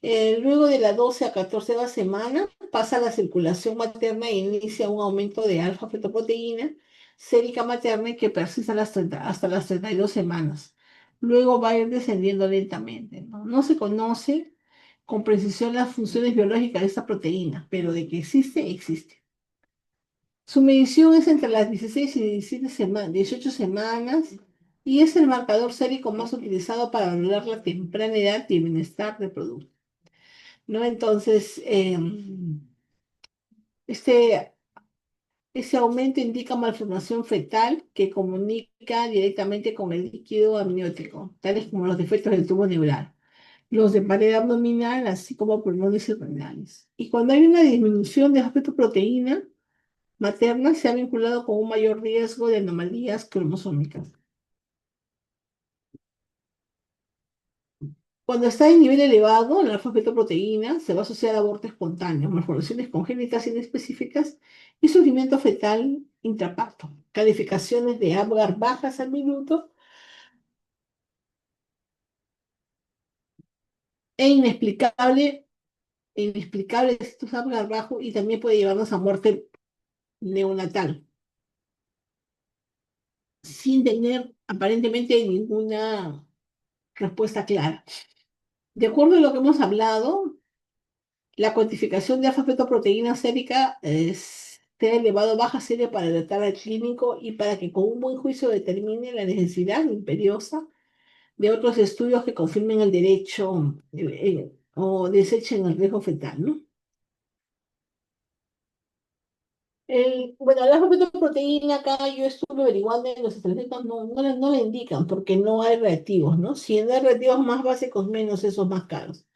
Luego de la 12 a 14 semana pasa a la circulación materna e inicia un aumento de alfa-fetoproteína sérica materna que persiste hasta las 32 semanas. Luego va a ir descendiendo lentamente, ¿no? No se conoce con precisión las funciones biológicas de esta proteína, pero de que existe, existe. Su medición es entre las 16 y 18 semanas y es el marcador sérico más utilizado para valorar la temprana edad y bienestar del producto, ¿no? Entonces, este Ese aumento indica malformación fetal que comunica directamente con el líquido amniótico, tales como los defectos del tubo neural, los de pared abdominal, así como pulmones y renales. Y cuando hay una disminución de la proteína materna, se ha vinculado con un mayor riesgo de anomalías cromosómicas. Cuando está en nivel elevado, la alfa-fetoproteína se va a asociar a aborto espontáneo, malformaciones congénitas inespecíficas y sufrimiento fetal intraparto. Calificaciones de Apgar bajas al minuto e inexplicable estos Apgar bajos y también puede llevarnos a muerte neonatal, sin tener aparentemente ninguna respuesta clara. De acuerdo a lo que hemos hablado, la cuantificación de alfa-fetoproteína sérica esté elevado baja serie para alertar al clínico y para que con un buen juicio determine la necesidad imperiosa de otros estudios que confirmen el derecho o desechen el riesgo fetal, ¿no? Bueno, la alfa-fetoproteína acá yo estuve averiguando en los estadísticos no le indican porque no hay reactivos, ¿no? Si no hay reactivos más básicos, menos esos más caros.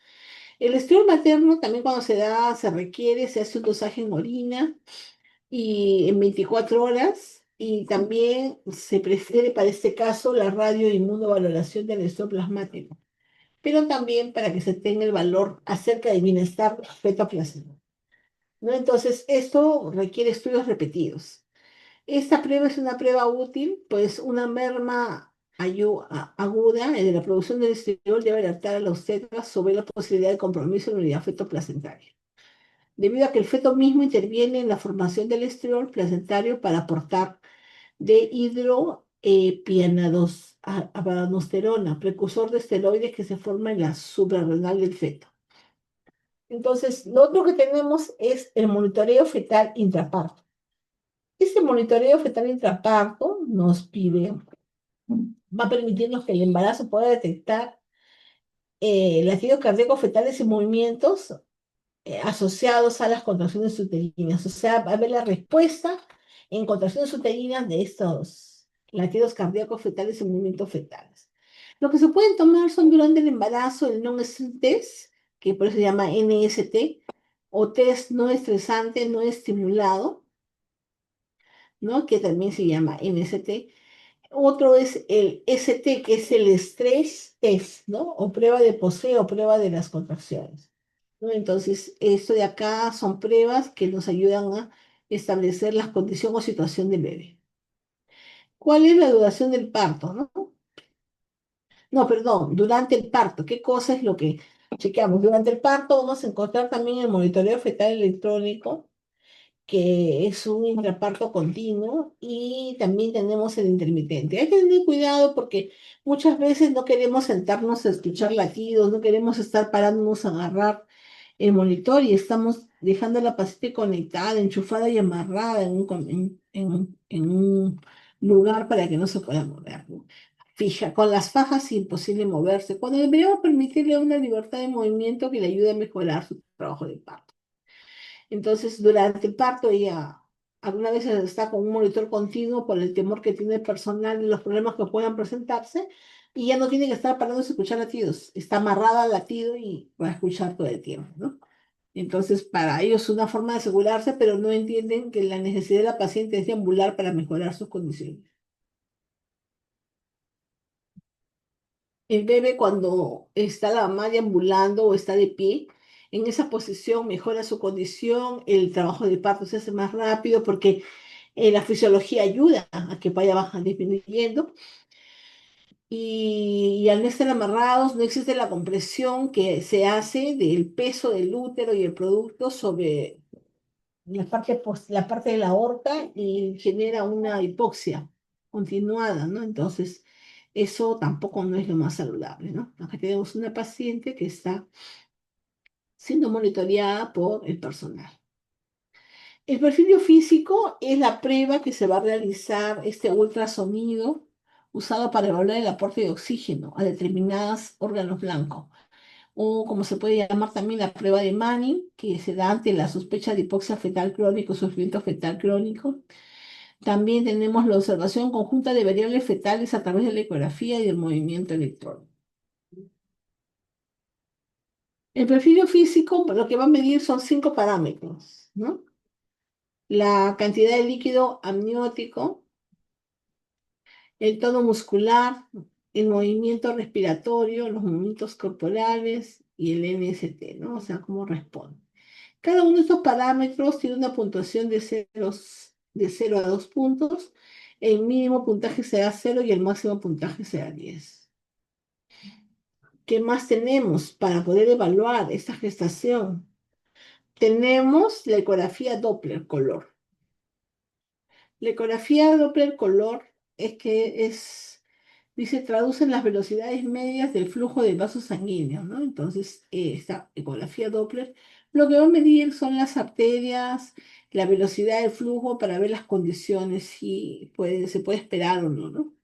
El estrés materno también cuando se da, se requiere, se hace un dosaje en orina y en 24 horas y también se prefiere para este caso la radioinmunovaloración del estrés plasmático, pero también para que se tenga el valor acerca del bienestar feto-placebo, ¿no? Entonces, esto requiere estudios repetidos. Esta prueba es una prueba útil, pues una merma aguda de la producción del estradiol debe alertar a los obstetras sobre la posibilidad de compromiso en la unidad feto-placentaria, debido a que el feto mismo interviene en la formación del estriol placentario para aportar dehidropianosterona, precursor de esteroides que se forma en la suprarrenal del feto. Entonces, lo otro que tenemos es el monitoreo fetal intraparto. Este monitoreo fetal intraparto nos pide, va a permitirnos que el embarazo pueda detectar latidos cardíacos fetales y movimientos asociados a las contracciones uterinas. O sea, va a haber la respuesta en contracciones uterinas de estos latidos cardíacos fetales y movimientos fetales. Lo que se pueden tomar son durante el embarazo el non-stress test, que por eso se llama NST, o test no estresante, no estimulado, ¿no? Que también se llama NST. Otro es el ST, que es el estrés test, ¿no? O prueba de poseo, o prueba de las contracciones, ¿no? Entonces, esto de acá son pruebas que nos ayudan a establecer la condición o situación del bebé. ¿Cuál es la duración del parto, no? No, perdón, durante el parto, ¿qué cosa es lo que chequeamos? Durante el parto vamos a encontrar también el monitoreo fetal electrónico, que es un intraparto continuo, y también tenemos el intermitente. Hay que tener cuidado porque muchas veces no queremos sentarnos a escuchar latidos, no queremos estar parándonos a agarrar el monitor y estamos dejando la paciente conectada, enchufada y amarrada en un lugar para que no se pueda mover, ¿no? Fija, con las fajas imposible moverse, cuando deberíamos permitirle una libertad de movimiento que le ayude a mejorar su trabajo de parto. Entonces, durante el parto, ella alguna vez está con un monitor continuo por el temor que tiene el personal y los problemas que puedan presentarse, y ya no tiene que estar parando de escuchar latidos, está amarrada al latido y va a escuchar todo el tiempo, ¿no? Entonces, para ellos es una forma de asegurarse, pero no entienden que la necesidad de la paciente es deambular para mejorar sus condiciones. El bebé cuando está la mamá deambulando o está de pie, en esa posición mejora su condición, el trabajo de parto se hace más rápido porque la fisiología ayuda a que vaya bajando, disminuyendo, y al no estar amarrados no existe la compresión que se hace del peso del útero y el producto sobre la parte de la aorta y genera una hipoxia continuada, ¿no? Entonces, eso tampoco no es lo más saludable, ¿no? Acá tenemos una paciente que está siendo monitoreada por el personal. El perfil físico es la prueba que se va a realizar, este ultrasonido usado para evaluar el aporte de oxígeno a determinados órganos blancos. o como se puede llamar también la prueba de Manning, que se da ante la sospecha de hipoxia fetal crónico, sufrimiento fetal crónico. También tenemos la observación conjunta de variables fetales a través de la ecografía y del movimiento electrónico. El perfil físico lo que va a medir son 5 parámetros, ¿no? La cantidad de líquido amniótico, el tono muscular, el movimiento respiratorio, los movimientos corporales y el NST, ¿no? O sea, cómo responde. Cada uno de estos parámetros tiene una puntuación de 0 a 2 puntos. El mínimo puntaje será 0 y el máximo puntaje será 10. ¿Qué más tenemos para poder evaluar esta gestación? Tenemos la ecografía Doppler color. La ecografía Doppler color dice, traducen las velocidades medias del flujo de vasos sanguíneos, ¿no? Entonces, esta ecografía Doppler lo que va a medir son las arterias, la velocidad del flujo para ver las condiciones, si se puede esperar o no, ¿no?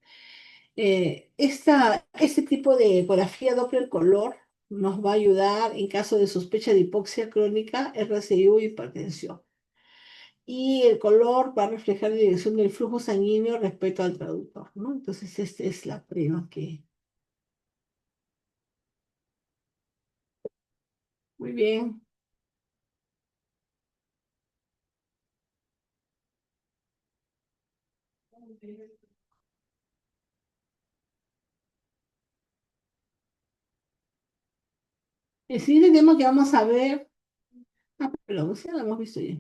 Este tipo de ecografía Doppler color nos va a ayudar en caso de sospecha de hipoxia crónica, RCI o hipertensión. Y el color va a reflejar la dirección del flujo sanguíneo respecto al traductor, ¿no? Entonces, esta es la prueba que... Muy bien. El siguiente tema que vamos a ver... Ah, pero ya lo hemos visto ya.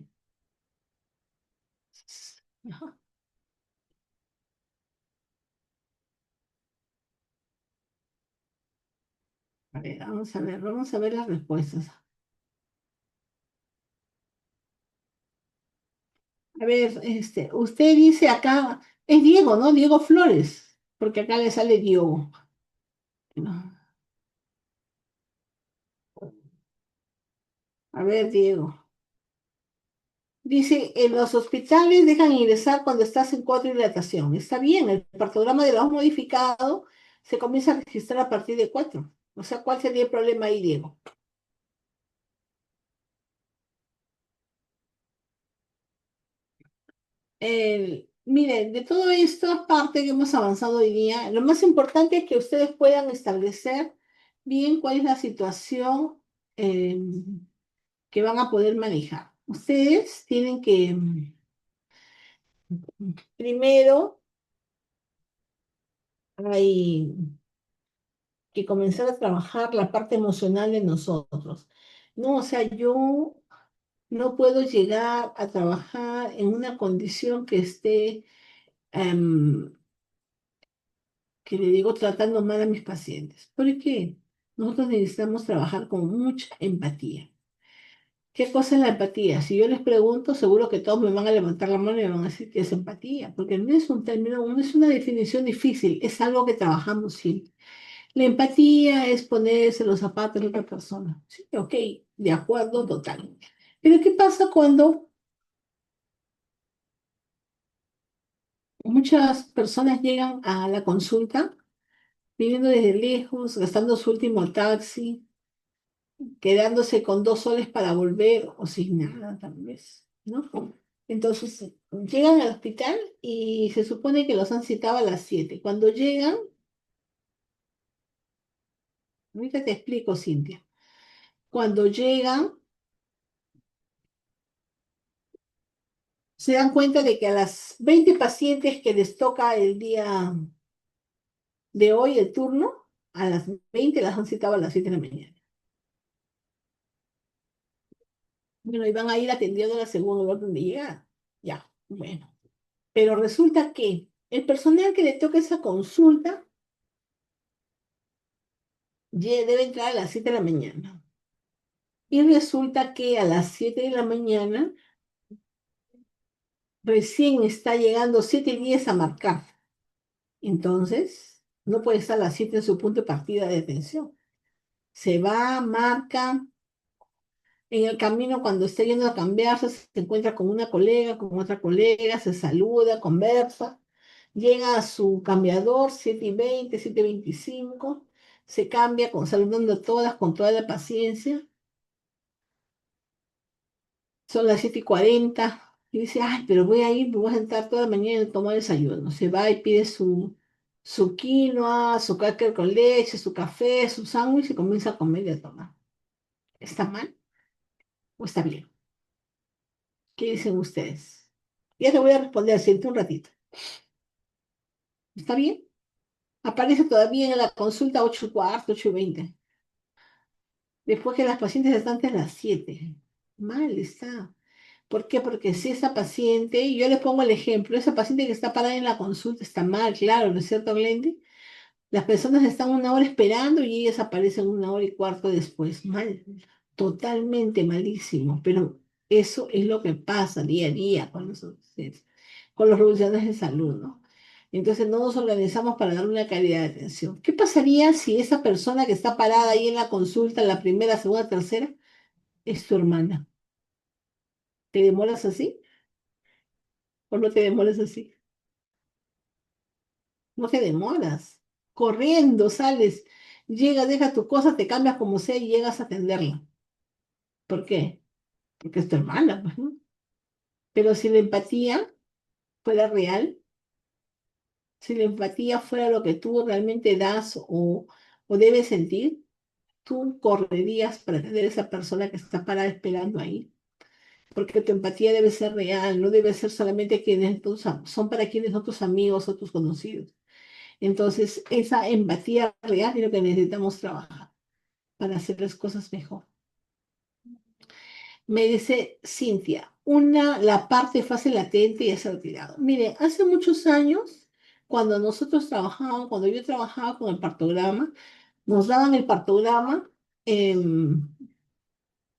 Ajá. A ver, vamos a ver las respuestas. A ver, usted dice acá, es Diego, ¿no? Diego Flores, porque acá le sale Diego. No. A ver, Diego. Dice, en los hospitales dejan ingresar cuando estás en cuatro hidratación. Está bien, el partograma de la voz modificado se comienza a registrar a partir de cuatro. O sea, ¿cuál sería el problema ahí, Diego? Miren, de todo esto, aparte que hemos avanzado hoy día, lo más importante es que ustedes puedan establecer bien cuál es la situación eh, que van a poder manejar. Ustedes tienen que, primero, hay que comenzar a trabajar la parte emocional de nosotros. No, o sea, yo no puedo llegar a trabajar en una condición que esté, em, que le digo, tratando mal a mis pacientes. ¿Por qué? Nosotros necesitamos trabajar con mucha empatía. ¿Qué cosa es la empatía? Si yo les pregunto, seguro que todos me van a levantar la mano y me van a decir que es empatía, porque no es un término, no es una definición difícil, es algo que trabajamos siempre. La empatía es ponerse los zapatos de otra persona. Sí, ok, de acuerdo, total. Pero ¿qué pasa cuando muchas personas llegan a la consulta viniendo desde lejos, gastando su último taxi, quedándose con 2 soles para volver o sin nada, tal vez, ¿no? Entonces, llegan al hospital y se supone que los han citado a las 7. Cuando llegan, ahorita te explico, Cintia. Cuando llegan, se dan cuenta de que a las 20 pacientes que les toca el día de hoy, el turno, a las 20 las han citado a las 7 de la mañana. Bueno, y van a ir atendiendo a la segunda orden de llegada. Ya, bueno. Pero resulta que el personal que le toca esa consulta debe entrar a las 7 de la mañana. Y resulta que a las 7 de la mañana recién está llegando 7:10 a marcar. Entonces, no puede estar a las 7 en su punto de partida de atención. Se va, marca. En el camino, cuando está yendo a cambiarse, se encuentra con una colega, con otra colega, se saluda, conversa. Llega a su cambiador, 7:20, 7:25. se cambia con saludando a todas con toda la paciencia. Son las 7:40 y dice, ay, pero voy a ir, me voy a sentar toda la mañana a tomar desayuno. Se va y pide su quinoa, su cracker con leche, su café, su sándwich y comienza a comer y a tomar. ¿Está mal o está bien? ¿Qué dicen ustedes? Ya te voy a responder, siente un ratito. ¿Está bien? Aparece todavía en la consulta 8:15, 8:20. Después que las pacientes están antes de las 7. Mal está. ¿Por qué? Porque si esa paciente, yo le pongo el ejemplo, esa paciente que está parada en la consulta está mal, claro, ¿no es cierto, Glendy? Las personas están 1 hora esperando y ellas aparecen 1 hora y cuarto después. Mal, totalmente malísimo. Pero eso es lo que pasa día a día con los profesionales de salud, ¿no? Entonces no nos organizamos para dar una calidad de atención. ¿Qué pasaría si esa persona que está parada ahí en la consulta, la primera, segunda, tercera, es tu hermana? ¿Te demoras así o no te demoras así? No te demoras. Corriendo, sales, llegas, dejas tu cosa, te cambias como sea y llegas a atenderla. ¿Por qué? Porque es tu hermana, pues, ¿no? Pero si la empatía fuera real, si la empatía fuera lo que tú realmente das o debes sentir, tú correrías para atender a esa persona que está parada esperando ahí. Porque tu empatía debe ser real, no debe ser solamente quienes son para quienes son tus amigos o tus conocidos. Entonces, esa empatía real es lo que necesitamos trabajar para hacer las cosas mejor. Me dice Cintia, la parte fase latente ya se ha retirado. Mire, hace muchos años, cuando yo trabajaba con el partograma, nos daban el partograma en,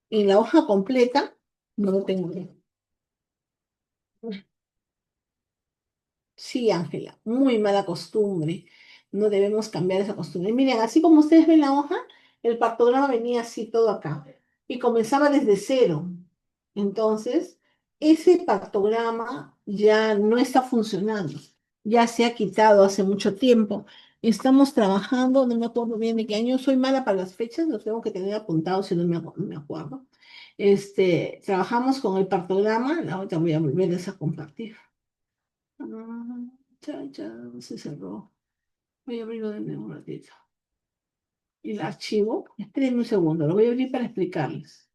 en la hoja completa, no lo tengo bien. Sí, Ángela, muy mala costumbre. No debemos cambiar esa costumbre. Miren, así como ustedes ven la hoja, el partograma venía así todo acá y comenzaba desde cero. Entonces, ese partograma ya no está funcionando. Ya se ha quitado hace mucho tiempo. Estamos trabajando, no me acuerdo bien de qué año, soy mala para las fechas, los tengo que tener apuntados si no me acuerdo. Trabajamos con el partograma, ahorita voy a volverles a compartir. Ah, ya se cerró. Voy a abrirlo de nuevo un ratito. Y el archivo, espérenme un segundo, lo voy a abrir para explicarles.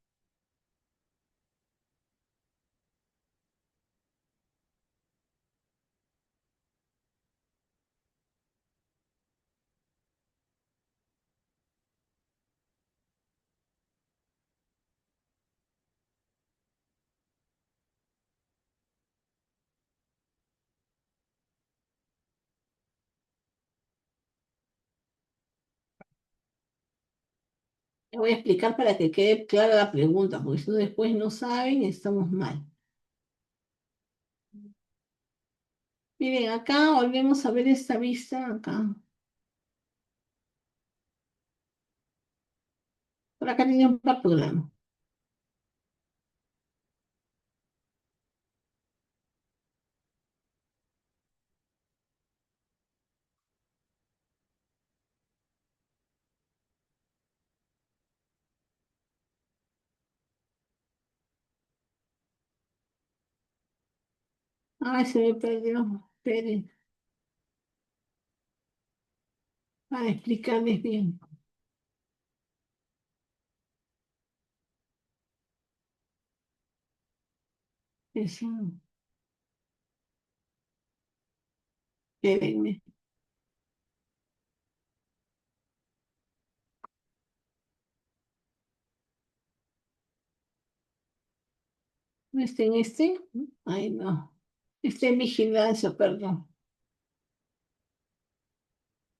Les voy a explicar para que quede clara la pregunta, porque si no después no saben, estamos mal. Miren, acá volvemos a ver esta vista acá. Por acá tiene un programa. Ay, se me perdió. Esperen, para explicarles bien. Eso, espérenme. ¿No está en este? Ay, no. Está en vigilancia, perdón.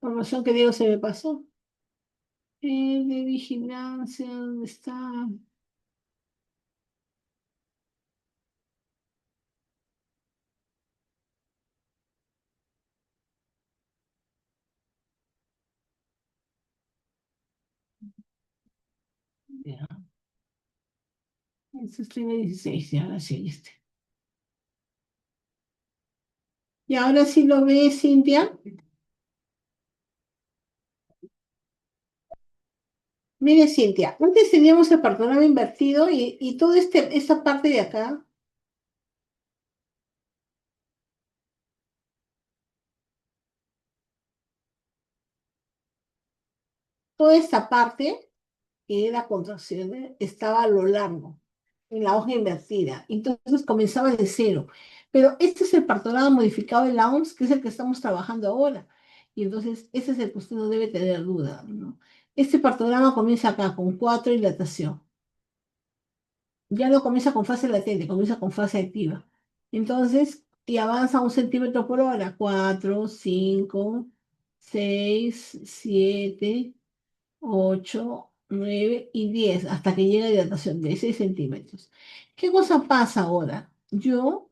Información que digo se me pasó. De vigilancia, ¿dónde está? Ya, este tiene 16, ya ahora sí, este. Y ahora sí lo ves, Cintia. Mire, Cintia, antes teníamos el panorama invertido y toda esta parte de acá, toda esta parte que era contracción, estaba a lo largo, en la hoja invertida. Entonces comenzaba de cero. Pero este es el panorama modificado de la OMS, que es el que estamos trabajando ahora. Y entonces, ese es el que usted no debe tener duda, ¿no? Este partograma comienza acá con 4 dilatación. Ya no comienza con fase latente, comienza con fase activa. Entonces, y avanza 1 centímetro por hora, 4, 5, 6, 7, 8, 9 y 10, hasta que llega a dilatación de 6 centímetros. ¿Qué cosa pasa ahora? Yo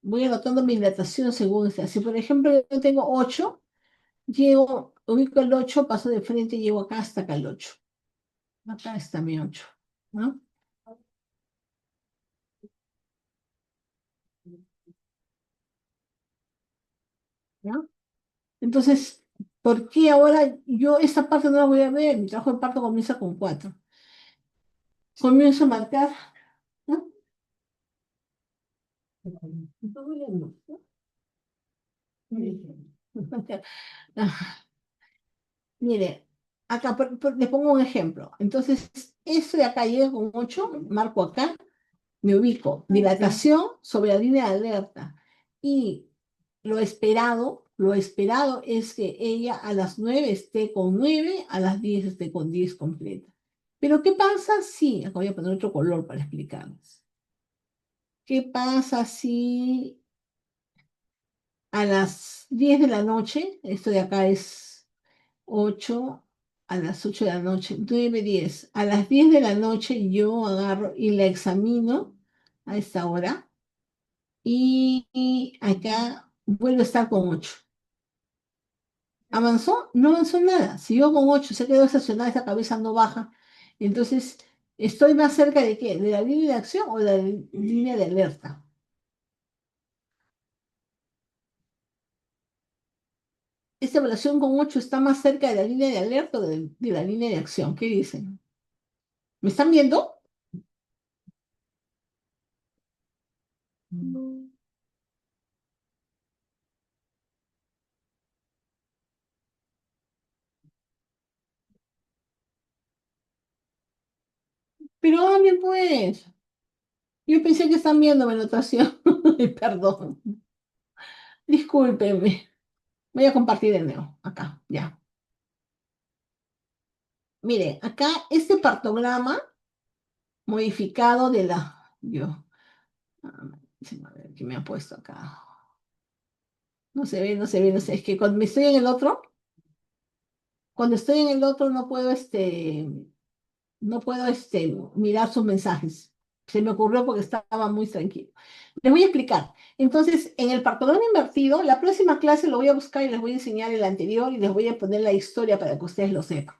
voy anotando mi dilatación según sea. Si, por ejemplo, yo tengo 8, llego, ubico el 8, paso de frente y llego acá hasta acá el 8. Acá está mi 8, ¿no? ¿No? Entonces, ¿por qué ahora yo esta parte no la voy a ver? Mi trabajo de parto comienza con 4. Comienzo a marcar, ¿no? Estoy viendo, ¿no? Ah, mire, acá le pongo un ejemplo. Entonces, esto de acá llega con 8, marco acá, me ubico. Dilatación sobre la línea de alerta. Y lo esperado es que ella a las 9 esté con 9, a las 10 esté con 10 completa. Pero ¿qué pasa si, acá voy a poner otro color para explicarles. ¿Qué pasa si a las 10 de la noche, esto de acá es 8, a las 8 de la noche, 9, 10, a las 10 de la noche yo agarro y la examino a esta hora y acá vuelve a estar con 8. ¿Avanzó? No avanzó nada. Siguió con 8, se quedó estacionada, esa cabeza no baja. Entonces, ¿estoy más cerca de qué? ¿De la línea de acción o de la línea de alerta? Esta evaluación con 8 está más cerca de la línea de alerta o de la línea de acción. ¿Qué dicen? ¿Me están viendo? Pero hablen pues. Yo pensé que están viendo mi anotación. Ay, perdón. Discúlpenme. Voy a compartir de nuevo. Acá, ya. Mire, acá este partograma modificado de la... Yo, a ver, ¿qué me ha puesto acá? No se ve, no se ve, no sé. Es que cuando estoy en el otro, cuando estoy en el otro no puedo mirar sus mensajes. Se me ocurrió porque estaba muy tranquilo. Les voy a explicar. Entonces, en el partograma invertido, la próxima clase lo voy a buscar y les voy a enseñar el anterior y les voy a poner la historia para que ustedes lo sepan.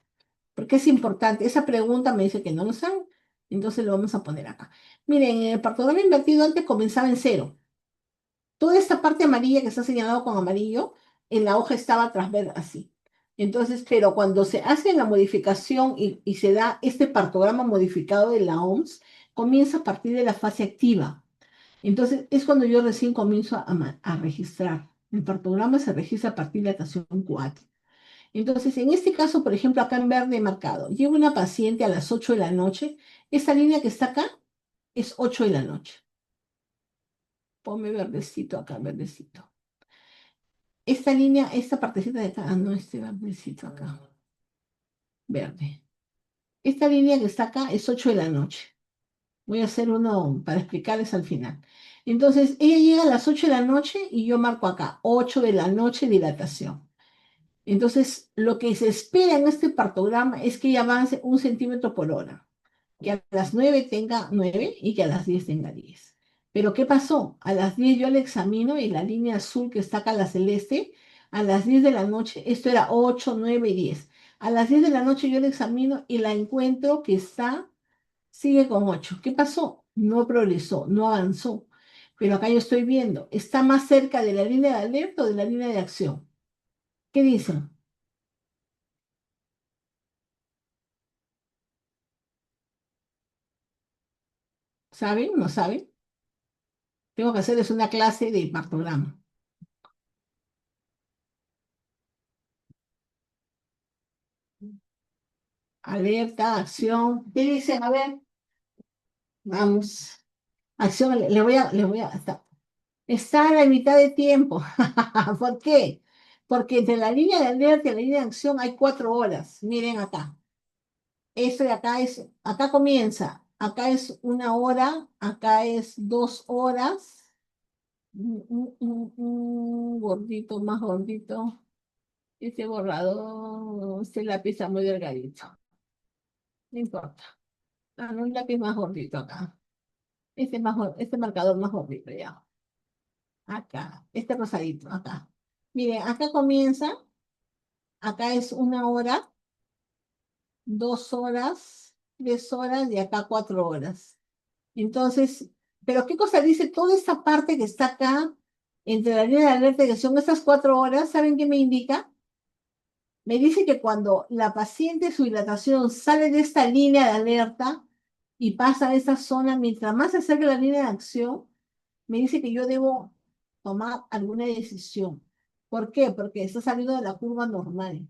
Porque es importante. Esa pregunta me dice que no lo saben, entonces lo vamos a poner acá. Miren, en el partograma invertido antes comenzaba en cero. Toda esta parte amarilla que está señalado con amarillo, en la hoja estaba transversa así. Entonces, pero cuando se hace la modificación y se da este partograma modificado de la OMS, comienza a partir de la fase activa. Entonces, es cuando yo recién comienzo a registrar. El partograma se registra a partir de la estación 4. Entonces, en este caso, por ejemplo, acá en verde marcado, llevo una paciente a las 8 de la noche. Esta línea que está acá es 8 de la noche. Ponme verdecito acá, verdecito. Esta línea, esta partecita de acá, no, este verdecito acá, verde. Esta línea que está acá es 8 de la noche. Voy a hacer uno para explicarles al final. Entonces, ella llega a las 8 de la noche y yo marco acá, 8 de la noche dilatación. Entonces, lo que se espera en este partograma es que ella avance 1 centímetro por hora, que a las 9 tenga 9 y que a las 10 tenga 10. Pero ¿qué pasó? A las 10 yo le examino y la línea azul que está acá, la celeste, a las 10 de la noche, esto era 8, 9 y 10. A las 10 de la noche yo le examino y la encuentro que sigue con 8. ¿Qué pasó? No progresó, no avanzó. Pero acá yo estoy viendo, está más cerca de la línea de alerta o de la línea de acción. ¿Qué dicen? ¿Saben? ¿No saben? Tengo que hacerles una clase de partograma. Alerta, acción. ¿Qué dicen? A ver, vamos. Acción, está a la mitad de tiempo. ¿Por qué? Porque entre la línea de alerta y la línea de acción hay 4 horas. Miren acá. Esto de acá acá comienza. Acá es 1 hora, acá es 2 horas. Gordito, más gordito. Este borrador, este lápiz está muy delgadito. No importa. Ah, no, un lápiz más gordito acá. Este marcador más gordito ya. Acá. Este rosadito, acá. Miren, acá comienza. Acá es 1 hora, 2 horas, 3 horas y acá 4 horas. Entonces, pero ¿qué cosa dice toda esta parte que está acá entre la línea de alerta, que son estas 4 horas? ¿Saben qué me indica? Me dice que cuando la paciente, su dilatación sale de esta línea de alerta y pasa a esa zona, mientras más se acerca a la línea de acción, me dice que yo debo tomar alguna decisión. ¿Por qué? Porque está saliendo de la curva normal,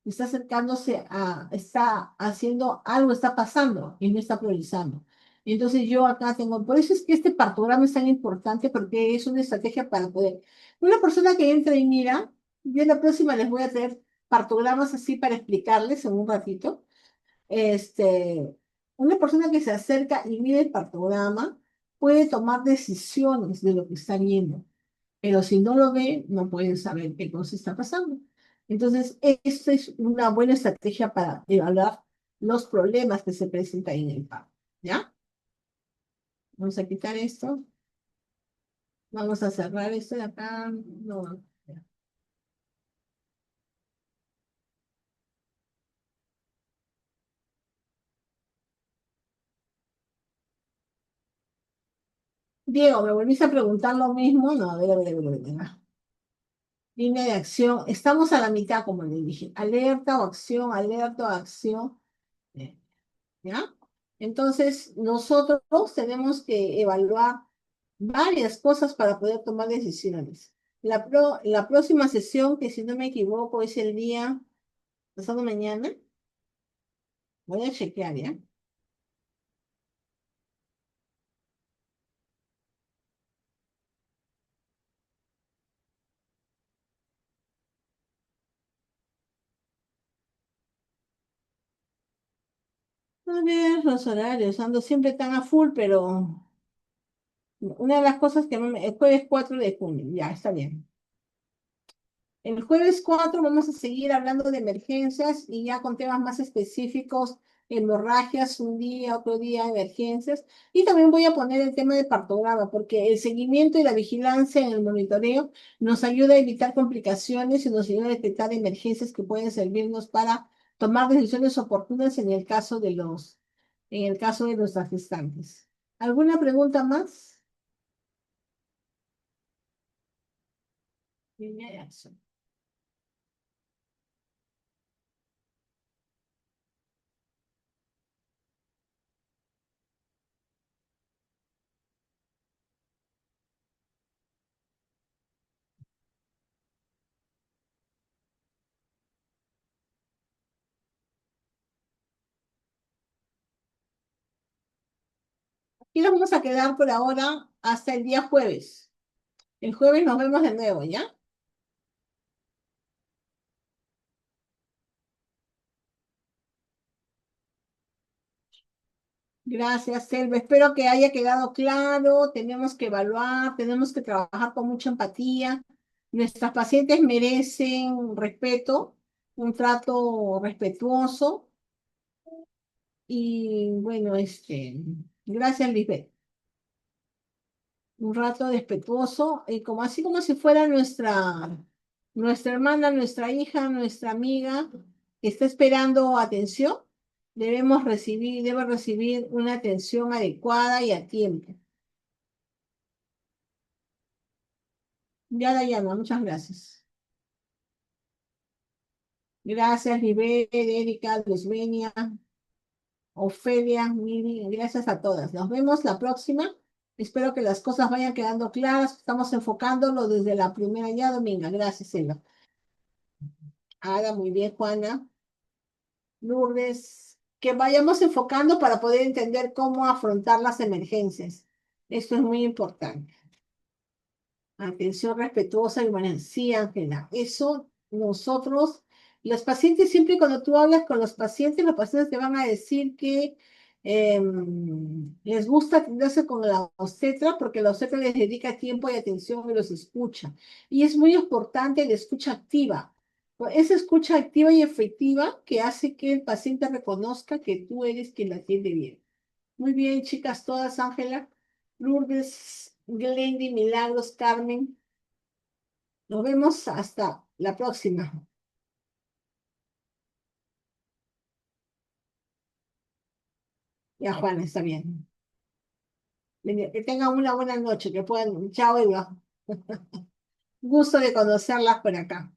está acercándose está haciendo algo, está pasando y no está priorizando. Y entonces yo acá tengo, por eso es que este partograma es tan importante, porque es una estrategia para poder. Una persona que entra y mira, yo la próxima les voy a traer partogramas así para explicarles en un ratito. Este, una persona que se acerca y mira el partograma puede tomar decisiones de lo que está viendo, pero si no lo ve, no pueden saber qué cosa está pasando. Entonces, esta es una buena estrategia para evaluar los problemas que se presentan en el parto. ¿Ya? Vamos a quitar esto. Vamos a cerrar esto de acá. No, ya. Diego, ¿me volviste a preguntar lo mismo? No, a ver. Línea de acción. Estamos a la mitad, como le dije. Alerta o acción. eh, ¿Ya? Entonces, nosotros tenemos que evaluar varias cosas para poder tomar decisiones. La próxima sesión, que si no me equivoco es el día pasado mañana, voy a chequear, ¿ya? A ver, los horarios, ando siempre tan a full, pero una de las cosas que el jueves 4 de junio, ya, está bien. El jueves 4 vamos a seguir hablando de emergencias y ya con temas más específicos, hemorragias, un día, otro día, emergencias. Y también voy a poner el tema de partograma, porque el seguimiento y la vigilancia en el monitoreo nos ayuda a evitar complicaciones y nos ayuda a detectar emergencias que pueden servirnos para tomar decisiones oportunas en el caso de nuestras gestantes. ¿Alguna pregunta más? Línea de acción. Aquí nos vamos a quedar por ahora hasta el día jueves. El jueves nos vemos de nuevo, ¿ya? Gracias, Selva. Espero que haya quedado claro. Tenemos que evaluar, tenemos que trabajar con mucha empatía. Nuestras pacientes merecen respeto, un trato respetuoso. Y bueno, gracias, Lisbeth. Un rato respetuoso y como así como si fuera nuestra hermana, nuestra hija, nuestra amiga que está esperando atención, debe recibir una atención adecuada y a tiempo. Ya, Dayana, muchas gracias. Gracias, Libet, Erika, Luzvenia. Ofelia, Miri, gracias a todas. Nos vemos la próxima. Espero que las cosas vayan quedando claras. Estamos enfocándolo desde la primera ya, Dominga. Gracias, Eva. Ada, muy bien, Juana. Lourdes, que vayamos enfocando para poder entender cómo afrontar las emergencias. Esto es muy importante. Atención respetuosa y bueno, sí, Ángela, eso nosotros, los pacientes, siempre cuando tú hablas con los pacientes te van a decir que les gusta atenderse con la obstetra porque la obstetra les dedica tiempo y atención y los escucha. Y es muy importante la escucha activa. Esa escucha activa y efectiva que hace que el paciente reconozca que tú eres quien la atiende bien. Muy bien, chicas, todas, Ángela, Lourdes, Glendy, Milagros, Carmen. Nos vemos hasta la próxima. Ya, Juana, está bien. Que tengan una buena noche, que puedan. Chao, Eva. Gusto de conocerlas por acá.